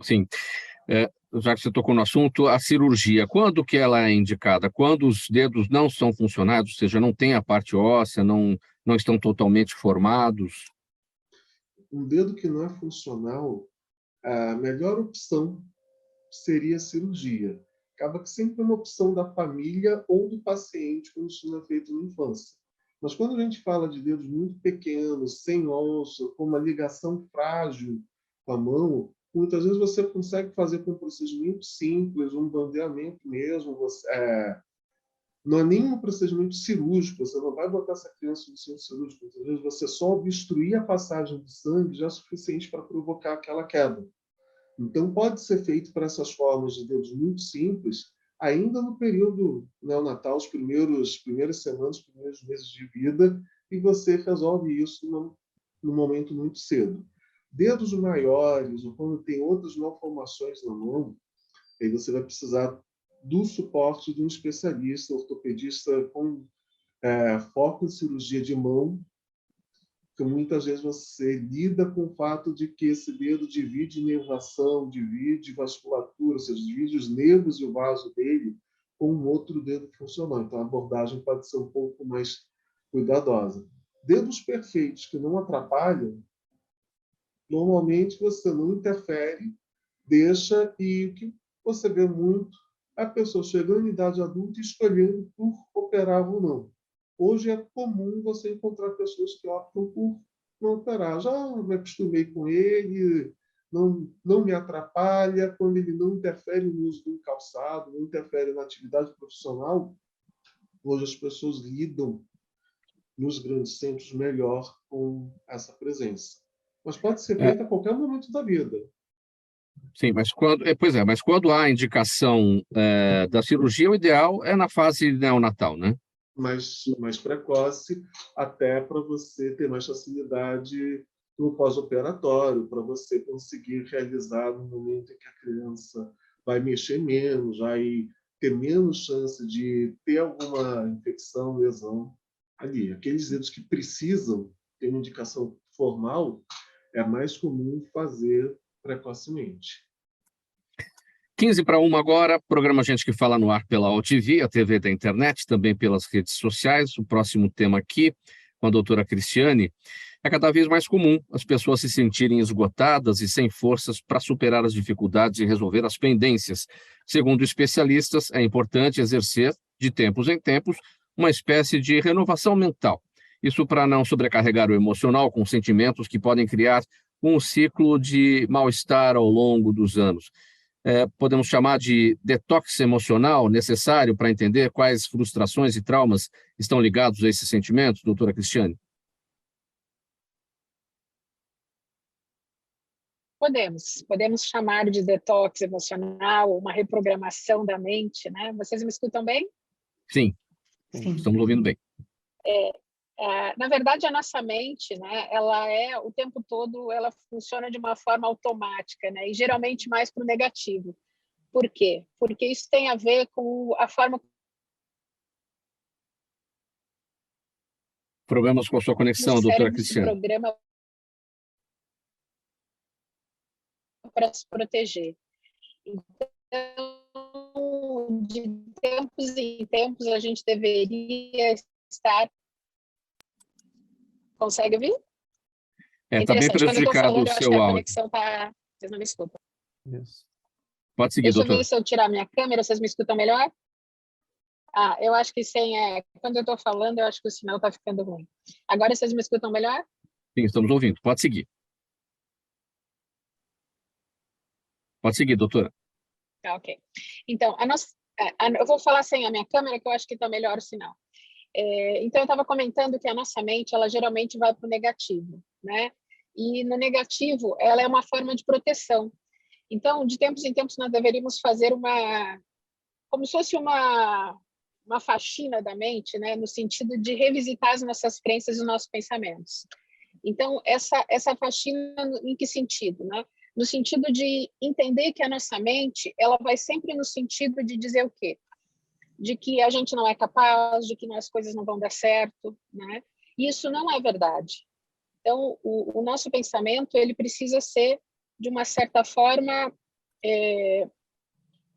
Sim. Já que você tocou no assunto, a cirurgia, quando que ela é indicada? Quando os dedos não são funcionados, ou seja, não tem a parte óssea, não estão totalmente formados? Um dedo que não é funcional, a melhor opção seria a cirurgia. Acaba que sempre é uma opção da família ou do paciente quando isso não é feito na infância. Mas quando a gente fala de dedos muito pequenos, sem osso, com uma ligação frágil com a mão, muitas vezes você consegue fazer com um procedimento simples, um bandeamento mesmo. Não é nenhum procedimento cirúrgico, você não vai botar essa criança no centro cirúrgico. Muitas vezes você só obstruir a passagem do sangue já é suficiente para provocar aquela queda. Então, pode ser feito para essas formas de dedos muito simples, ainda no período neonatal, as primeiras semanas, os primeiros meses de vida, e você resolve isso num momento muito cedo. Dedos maiores, ou quando tem outras malformações na mão, aí você vai precisar do suporte de um especialista, ortopedista com foco em cirurgia de mão, porque muitas vezes você lida com o fato de que esse dedo divide inervação, divide vasculatura, ou seja, divide os nervos e o vaso dele com um outro dedo funcional. Então, a abordagem pode ser um pouco mais cuidadosa. Dedos perfeitos que não atrapalham, normalmente você não interfere deixa, e o que você vê muito, a pessoa chegando em idade adulta e escolhendo por operar ou não. Hoje é comum você encontrar pessoas que optam por não operar. Já me acostumei com ele, não me atrapalha, quando ele não interfere no uso do calçado, não interfere na atividade profissional. Hoje as pessoas lidam nos grandes centros melhor com essa presença. Mas pode ser feita a qualquer momento da vida. Sim, mas quando há indicação da cirurgia, o ideal é na fase neonatal, né? Mais precoce, até para você ter mais facilidade no pós-operatório, para você conseguir realizar no momento em que a criança vai mexer menos, vai ter menos chance de ter alguma infecção, lesão ali. Aqueles dedos que precisam ter uma indicação formal, é mais comum fazer precocemente. 12:55 agora, programa Gente que Fala no ar pela OTV, a TV da internet, também pelas redes sociais. O próximo tema aqui, com a doutora Cristiane, é cada vez mais comum as pessoas se sentirem esgotadas e sem forças para superar as dificuldades e resolver as pendências. Segundo especialistas, é importante exercer, de tempos em tempos, uma espécie de renovação mental. Isso para não sobrecarregar o emocional com sentimentos que podem criar um ciclo de mal-estar ao longo dos anos. Podemos chamar de detox emocional necessário para entender quais frustrações e traumas estão ligados a esses sentimentos, doutora Cristiane? Podemos chamar de detox emocional, uma reprogramação da mente, né? Vocês me escutam bem? Sim, estamos ouvindo bem. Na verdade, a nossa mente, né, ela o tempo todo, ela funciona de uma forma automática, né, e geralmente mais para o negativo. Por quê? Porque isso tem a ver com a forma... Problemas com a sua conexão, doutora Cristiane. Programa para se proteger. Então, de tempos em tempos, a gente deveria estar... Consegue ouvir? Está bem prejudicado o seu áudio. A conexão tá... Vocês não me escutam. Isso. Pode seguir, doutora. Deixa eu ver se eu tirar minha câmera, vocês me escutam melhor? Eu acho que quando eu estou falando, eu acho que o sinal está ficando ruim. Agora vocês me escutam melhor? Sim, estamos ouvindo. Pode seguir. Pode seguir, doutora. Ok. Então, eu vou falar sem a minha câmera, que eu acho que está melhor o sinal. Então, eu estava comentando que a nossa mente, ela geralmente vai para o negativo, né? E no negativo, ela é uma forma de proteção. Então, de tempos em tempos, nós deveríamos fazer como se fosse uma faxina da mente, né? No sentido de revisitar as nossas crenças e os nossos pensamentos. Então, essa faxina, em que sentido, né? No sentido de entender que a nossa mente, ela vai sempre no sentido de dizer o quê? De que a gente não é capaz, de que as coisas não vão dar certo, né? E isso não é verdade. Então, o nosso pensamento, ele precisa ser, de uma certa forma,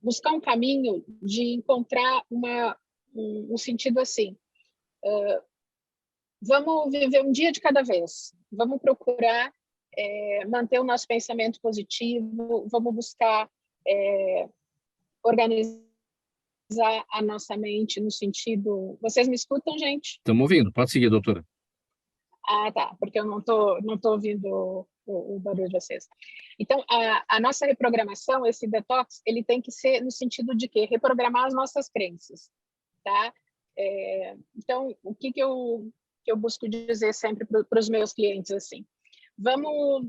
buscar um caminho de encontrar um sentido assim. Vamos viver um dia de cada vez. Vamos procurar manter o nosso pensamento positivo, vamos buscar organizar a nossa mente no sentido... Vocês me escutam, gente? Estamos ouvindo. Pode seguir, doutora. Tá, porque eu não tô ouvindo o barulho de vocês. Então, a nossa reprogramação, esse detox, ele tem que ser no sentido de quê? Reprogramar as nossas crenças, tá? Então, o que eu busco dizer sempre para os meus clientes, assim, vamos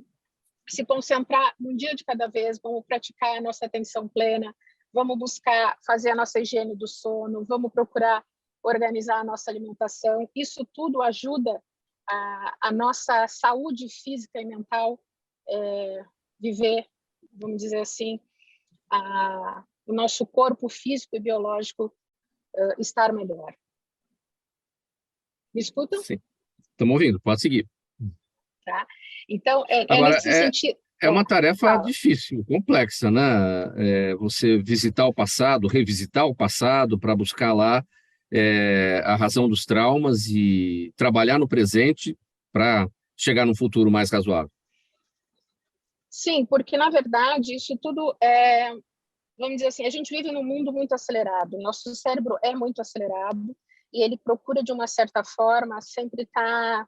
se concentrar um dia de cada vez, vamos praticar a nossa atenção plena, vamos buscar fazer a nossa higiene do sono, vamos procurar organizar a nossa alimentação. Isso tudo ajuda a nossa saúde física e mental viver, vamos dizer assim, o nosso corpo físico e biológico estar melhor. Me escutam? Sim, estamos ouvindo, pode seguir. Tá? Então, agora, nesse sentido... É uma tarefa difícil, complexa, né? Você visitar o passado, revisitar o passado para buscar lá a razão dos traumas e trabalhar no presente para chegar num futuro mais razoável. Sim, porque, na verdade, isso tudo vamos dizer assim, a gente vive num mundo muito acelerado, nosso cérebro é muito acelerado e ele procura, de uma certa forma, sempre estar,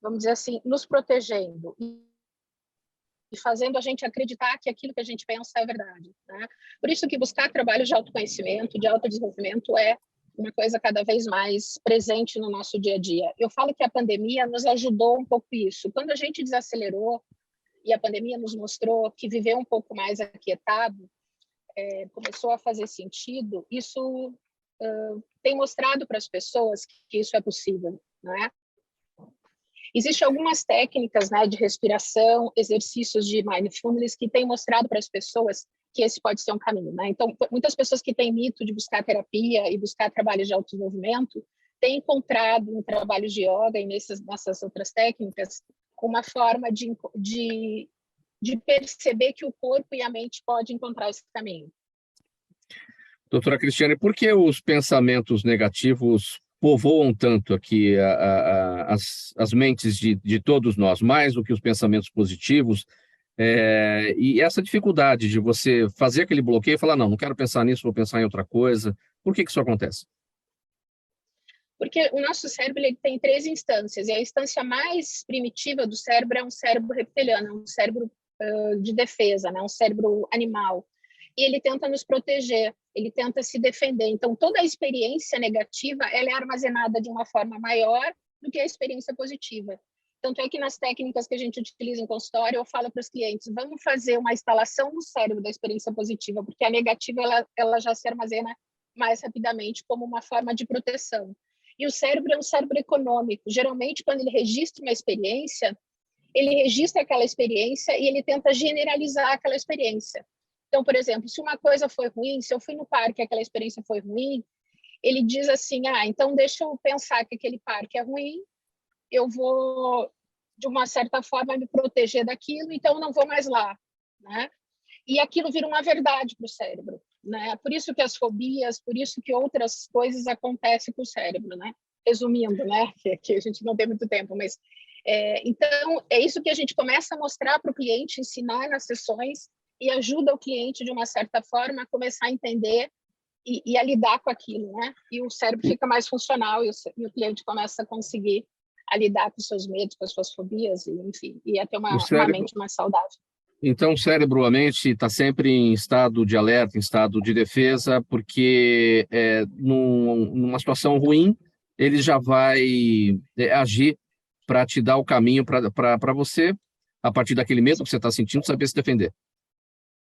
vamos dizer assim, nos protegendo e fazendo a gente acreditar que aquilo que a gente pensa é verdade, né? Por isso que buscar trabalho de autoconhecimento, de autodesenvolvimento é uma coisa cada vez mais presente no nosso dia a dia. Eu falo que a pandemia nos ajudou um pouco isso. Quando a gente desacelerou e a pandemia nos mostrou que viver um pouco mais aquietado começou a fazer sentido, isso tem mostrado para as pessoas que isso é possível, né? Existem algumas técnicas, né, de respiração, exercícios de mindfulness que têm mostrado para as pessoas que esse pode ser um caminho, né? Então, muitas pessoas que têm mito de buscar terapia e buscar trabalhos de autodesenvolvimento têm encontrado no trabalho de yoga e nessas outras técnicas uma forma de perceber que o corpo e a mente podem encontrar esse caminho. Doutora Cristiane, por que os pensamentos negativos povoam tanto aqui as mentes de todos nós, mais do que os pensamentos positivos? E essa dificuldade de você fazer aquele bloqueio e falar, não quero pensar nisso, vou pensar em outra coisa. Por que isso acontece? Porque o nosso cérebro ele tem 3 instâncias, e a instância mais primitiva do cérebro é um cérebro reptiliano, é um cérebro de defesa, né? Um cérebro animal. E ele tenta nos proteger, ele tenta se defender. Então, toda a experiência negativa ela é armazenada de uma forma maior do que a experiência positiva. Tanto é que nas técnicas que a gente utiliza em consultório, eu falo para os clientes, vamos fazer uma instalação no cérebro da experiência positiva, porque a negativa ela já se armazena mais rapidamente como uma forma de proteção. E o cérebro é um cérebro econômico. Geralmente, quando ele registra uma experiência, ele registra aquela experiência e ele tenta generalizar aquela experiência. Então, por exemplo, se uma coisa foi ruim, se eu fui no parque e aquela experiência foi ruim, ele diz assim, então deixa eu pensar que aquele parque é ruim, eu vou, de uma certa forma, me proteger daquilo, então eu não vou mais lá, né? E aquilo vira uma verdade para o cérebro, né? Por isso que as fobias, por isso que outras coisas acontecem com o cérebro, né? Resumindo, né? Que a gente não tem muito tempo, mas... então, é isso que a gente começa a mostrar para o cliente, ensinar nas sessões, e ajuda o cliente, de uma certa forma, a começar a entender e a lidar com aquilo, né? E o cérebro fica mais funcional e o cliente começa a conseguir a lidar com os seus medos, com as suas fobias, enfim, e a ter uma mente mais saudável. Então, o cérebro, a mente, está sempre em estado de alerta, em estado de defesa, porque numa situação ruim, ele já vai agir para te dar o caminho para você, a partir daquele medo que você está sentindo, saber se defender.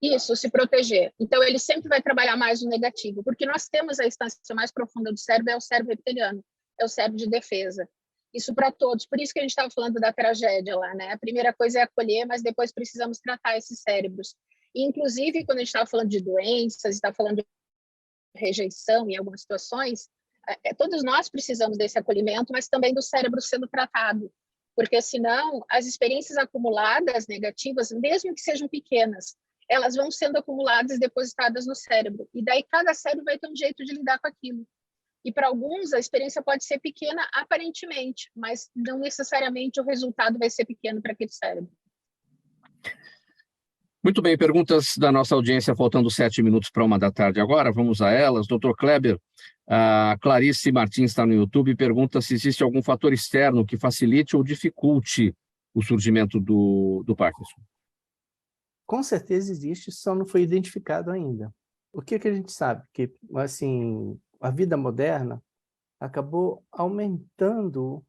Isso, se proteger. Então, ele sempre vai trabalhar mais no negativo, porque nós temos a instância mais profunda do cérebro, é o cérebro reptiliano, é o cérebro de defesa. Isso para todos. Por isso que a gente estava falando da tragédia lá, né? A primeira coisa é acolher, mas depois precisamos tratar esses cérebros. E, inclusive, quando a gente estava falando de doenças, estava falando de rejeição em algumas situações, todos nós precisamos desse acolhimento, mas também do cérebro sendo tratado. Porque, senão, as experiências acumuladas negativas, mesmo que sejam pequenas, elas vão sendo acumuladas e depositadas no cérebro. E daí cada cérebro vai ter um jeito de lidar com aquilo. E para alguns a experiência pode ser pequena aparentemente, mas não necessariamente o resultado vai ser pequeno para aquele cérebro. Muito bem, perguntas da nossa audiência, faltando 7 minutos para 1h agora, vamos a elas. Dr. Kleber, a Clarice Martins está no YouTube e pergunta se existe algum fator externo que facilite ou dificulte o surgimento do Parkinson. Com certeza existe, só não foi identificado ainda. O que a gente sabe? Que, assim, a vida moderna acabou aumentando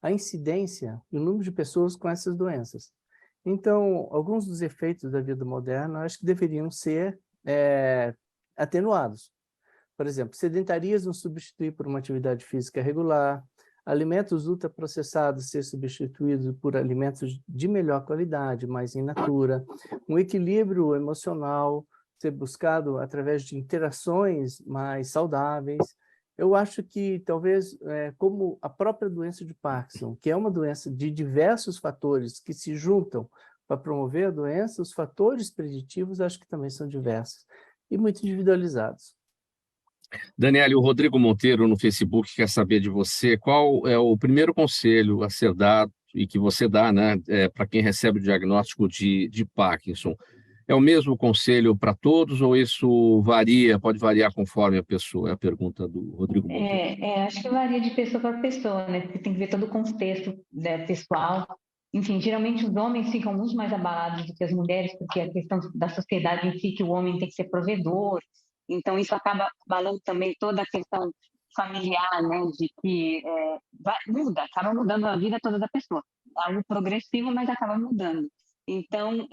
a incidência e o número de pessoas com essas doenças. Então, alguns dos efeitos da vida moderna, acho que deveriam ser atenuados. Por exemplo, sedentarias não substituir por uma atividade física regular, alimentos ultraprocessados ser substituídos por alimentos de melhor qualidade, mais in natura, um equilíbrio emocional ser buscado através de interações mais saudáveis. Eu acho que talvez, como a própria doença de Parkinson, que é uma doença de diversos fatores que se juntam para promover a doença, os fatores preditivos acho que também são diversos e muito individualizados. Daniele, o Rodrigo Monteiro no Facebook quer saber de você qual é o primeiro conselho a ser dado e que você dá, né, para quem recebe o diagnóstico de Parkinson. É o mesmo conselho para todos ou isso varia, pode variar conforme a pessoa? É a pergunta do Rodrigo Monteiro. Acho que varia de pessoa para pessoa, né? Porque tem que ver todo o contexto, né, pessoal. Enfim, geralmente os homens ficam muito mais abalados do que as mulheres, porque a questão da sociedade em si, que o homem tem que ser provedor. Então, isso acaba abalando também toda a questão familiar, né? De que acaba mudando a vida toda da pessoa. É algo progressivo, mas acaba mudando. Então,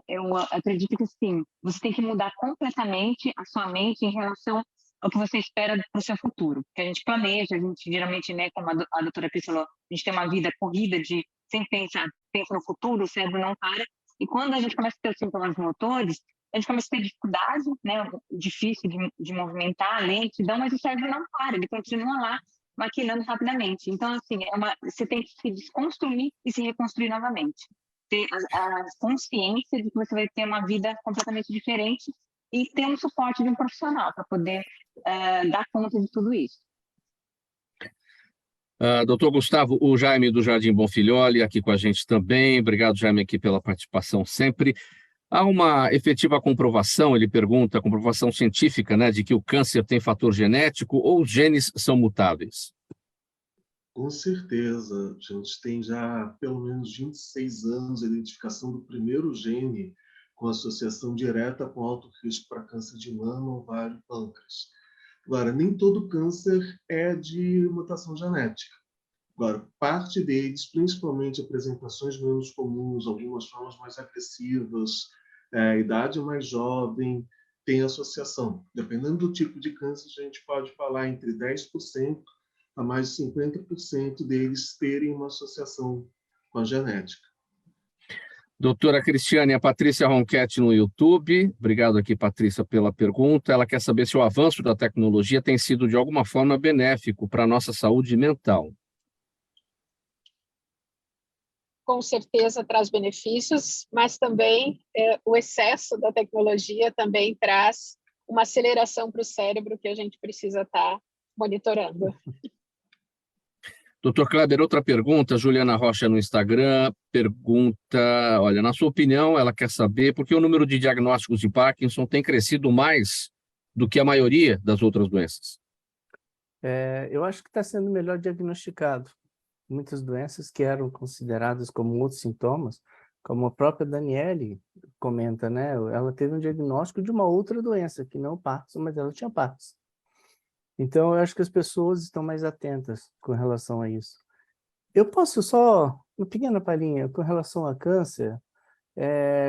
eu acredito que sim, você tem que mudar completamente a sua mente em relação ao que você espera para o seu futuro. Porque a gente planeja, a gente geralmente, né, como a doutora Cris falou, a gente tem uma vida corrida de sem pensar, pensa no futuro, o cérebro não para. E quando a gente começa a ter os sintomas motores, a gente começa a ter dificuldade, né, difícil de movimentar, lentidão, mas o cérebro não para, ele continua lá maquinando rapidamente. Então, assim, você tem que se desconstruir e se reconstruir novamente. Ter a consciência de que você vai ter uma vida completamente diferente e ter um suporte de um profissional para poder dar conta de tudo isso. Doutor Gustavo, o Jaime do Jardim Bonfilholi aqui com a gente também. Obrigado, Jaime, aqui pela participação sempre. Há uma efetiva comprovação, ele pergunta, comprovação científica, né, de que o câncer tem fator genético ou os genes são mutáveis? Com certeza. A gente tem já pelo menos 26 anos a identificação do primeiro gene com associação direta com alto risco para câncer de mama, ovário e pâncreas. Agora, nem todo câncer é de mutação genética. Agora, parte deles, principalmente apresentações menos comuns, algumas formas mais agressivas, idade mais jovem, tem associação. Dependendo do tipo de câncer, a gente pode falar entre 10% a mais de 50% deles terem uma associação com a genética. Doutora Cristiane, a Patrícia Ronchetti no YouTube. Obrigado aqui, Patrícia, pela pergunta. Ela quer saber se o avanço da tecnologia tem sido, de alguma forma, benéfico para a nossa saúde mental. Com certeza traz benefícios, mas também o excesso da tecnologia também traz uma aceleração para o cérebro que a gente precisa estar monitorando. Doutor Kleber, outra pergunta, Juliana Rocha no Instagram, pergunta, olha, na sua opinião, ela quer saber por que o número de diagnósticos de Parkinson tem crescido mais do que a maioria das outras doenças? Eu acho que está sendo melhor diagnosticado. Muitas doenças que eram consideradas como outros sintomas, como a própria Daniele comenta, né? Ela teve um diagnóstico de uma outra doença, que não Parkinson, mas ela tinha Parkinson. Então, eu acho que as pessoas estão mais atentas com relação a isso. Eu posso só, uma pequena palhinha, com relação a câncer,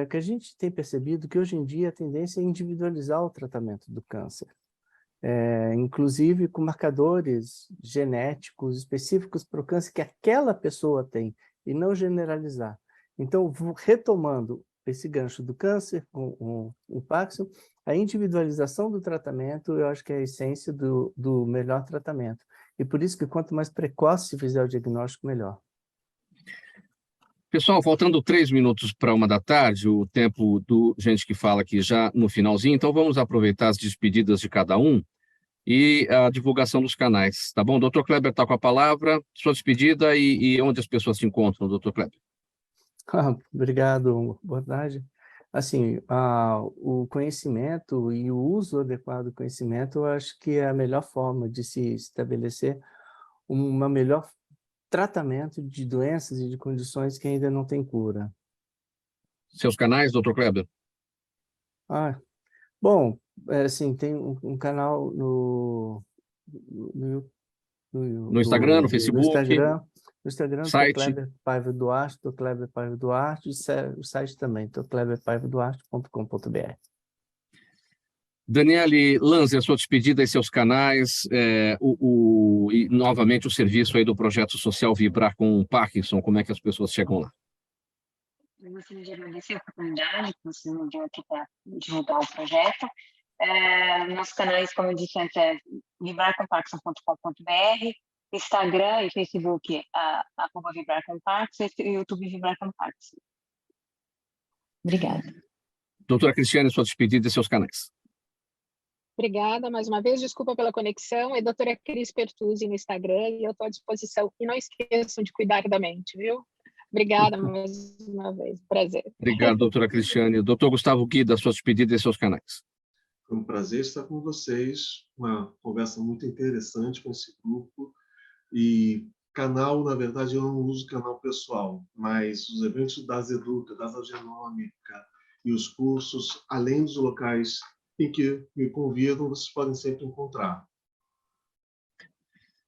que a gente tem percebido que hoje em dia a tendência é individualizar o tratamento do câncer. Inclusive com marcadores genéticos específicos para o câncer que aquela pessoa tem, e não generalizar. Então, retomando esse gancho do câncer com o Parkinson, a individualização do tratamento, eu acho que é a essência do melhor tratamento. E por isso que quanto mais precoce se fizer o diagnóstico, melhor. Pessoal, faltando 3 minutos para 1h, o tempo do Gente que Fala aqui já no finalzinho, então vamos aproveitar as despedidas de cada um e a divulgação dos canais, tá bom? Doutor Kleber está com a palavra, sua despedida e onde as pessoas se encontram, doutor Kleber. Obrigado, boa tarde. Assim, o conhecimento e o uso adequado do conhecimento, eu acho que é a melhor forma de se estabelecer um melhor tratamento de doenças e de condições que ainda não têm cura. Seus canais, doutor Kleber? Bom, assim, tem um canal no Instagram, no Facebook? No Instagram, site. Dr. Kleber Paiva Duarte, Dr. Kleber Paiva Duarte, o site também, drkleberpaivaduarte.com.br. Daniele Lanzer, sua despedida e seus canais, e novamente o serviço aí do projeto social Vibrar com Parkinson, como é que as pessoas chegam lá? Eu gostaria de agradecer a oportunidade que vocês me deu aqui para divulgar o projeto. Nossos canais, como eu disse antes, é vibrarcomparkinson.com.br, Instagram e Facebook, @vibrarcomparkinson, e YouTube Vibrar com Parkinson. Obrigada. Doutora Cristiane, sua despedida e seus canais. Obrigada mais uma vez, desculpa pela conexão, é doutora Cris Pertuzzi no Instagram e eu estou à disposição. E não esqueçam de cuidar da mente, viu? Obrigada mais uma vez, prazer. Obrigado, doutora Cristiane. Doutor Gustavo Guida, suas despedidas e seus canais. Foi um prazer estar com vocês, uma conversa muito interessante com esse grupo. E canal, na verdade, eu não uso canal pessoal, mas os eventos da Azeduca, da Genômica e os cursos, além dos locais em que me convidam, vocês podem sempre encontrar.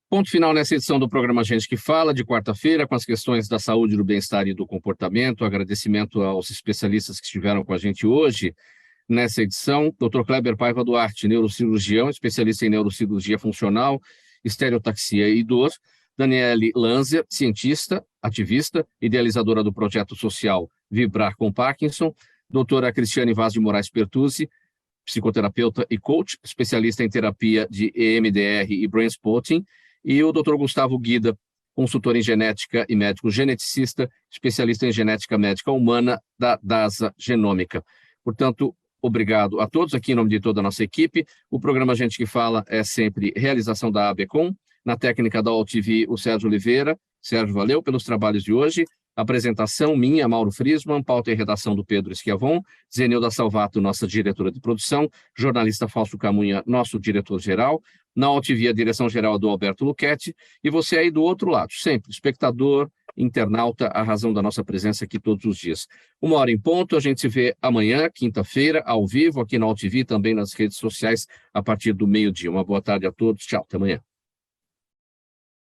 Ponto final nessa edição do programa Gente que Fala, de quarta-feira, com as questões da saúde, do bem-estar e do comportamento. Agradecimento aos especialistas que estiveram com a gente hoje nessa edição. Dr. Kleber Paiva Duarte, neurocirurgião, especialista em neurocirurgia funcional, estereotaxia e dor. Daniele Lanzer, cientista, ativista, idealizadora do projeto social Vibrar com Parkinson. Doutora Cristiane Vaz de Moraes Pertuzzi, psicoterapeuta e coach, especialista em terapia de EMDR e Brain Spotting. E o Dr. Gustavo Guida, consultor em genética e médico geneticista, especialista em genética médica humana da DASA Genômica. Portanto, obrigado a todos aqui em nome de toda a nossa equipe. O programa Gente que Fala é sempre realização da ABCom. Na técnica da UOL-TV, o Sérgio Oliveira. Sérgio, valeu pelos trabalhos de hoje. Apresentação minha, Mauro Friesman, pauta e redação do Pedro Schiavon, Zenilda Salvato, nossa diretora de produção, jornalista Fausto Camunha, nosso diretor-geral, na UOL-TV a direção-geral do Alberto Luchetti, e você aí do outro lado, sempre, espectador, internauta, a razão da nossa presença aqui todos os dias. 1h em ponto, a gente se vê amanhã, quinta-feira, ao vivo, aqui na UOL-TV, também nas redes sociais, a partir do meio-dia. Uma boa tarde a todos, tchau, até amanhã.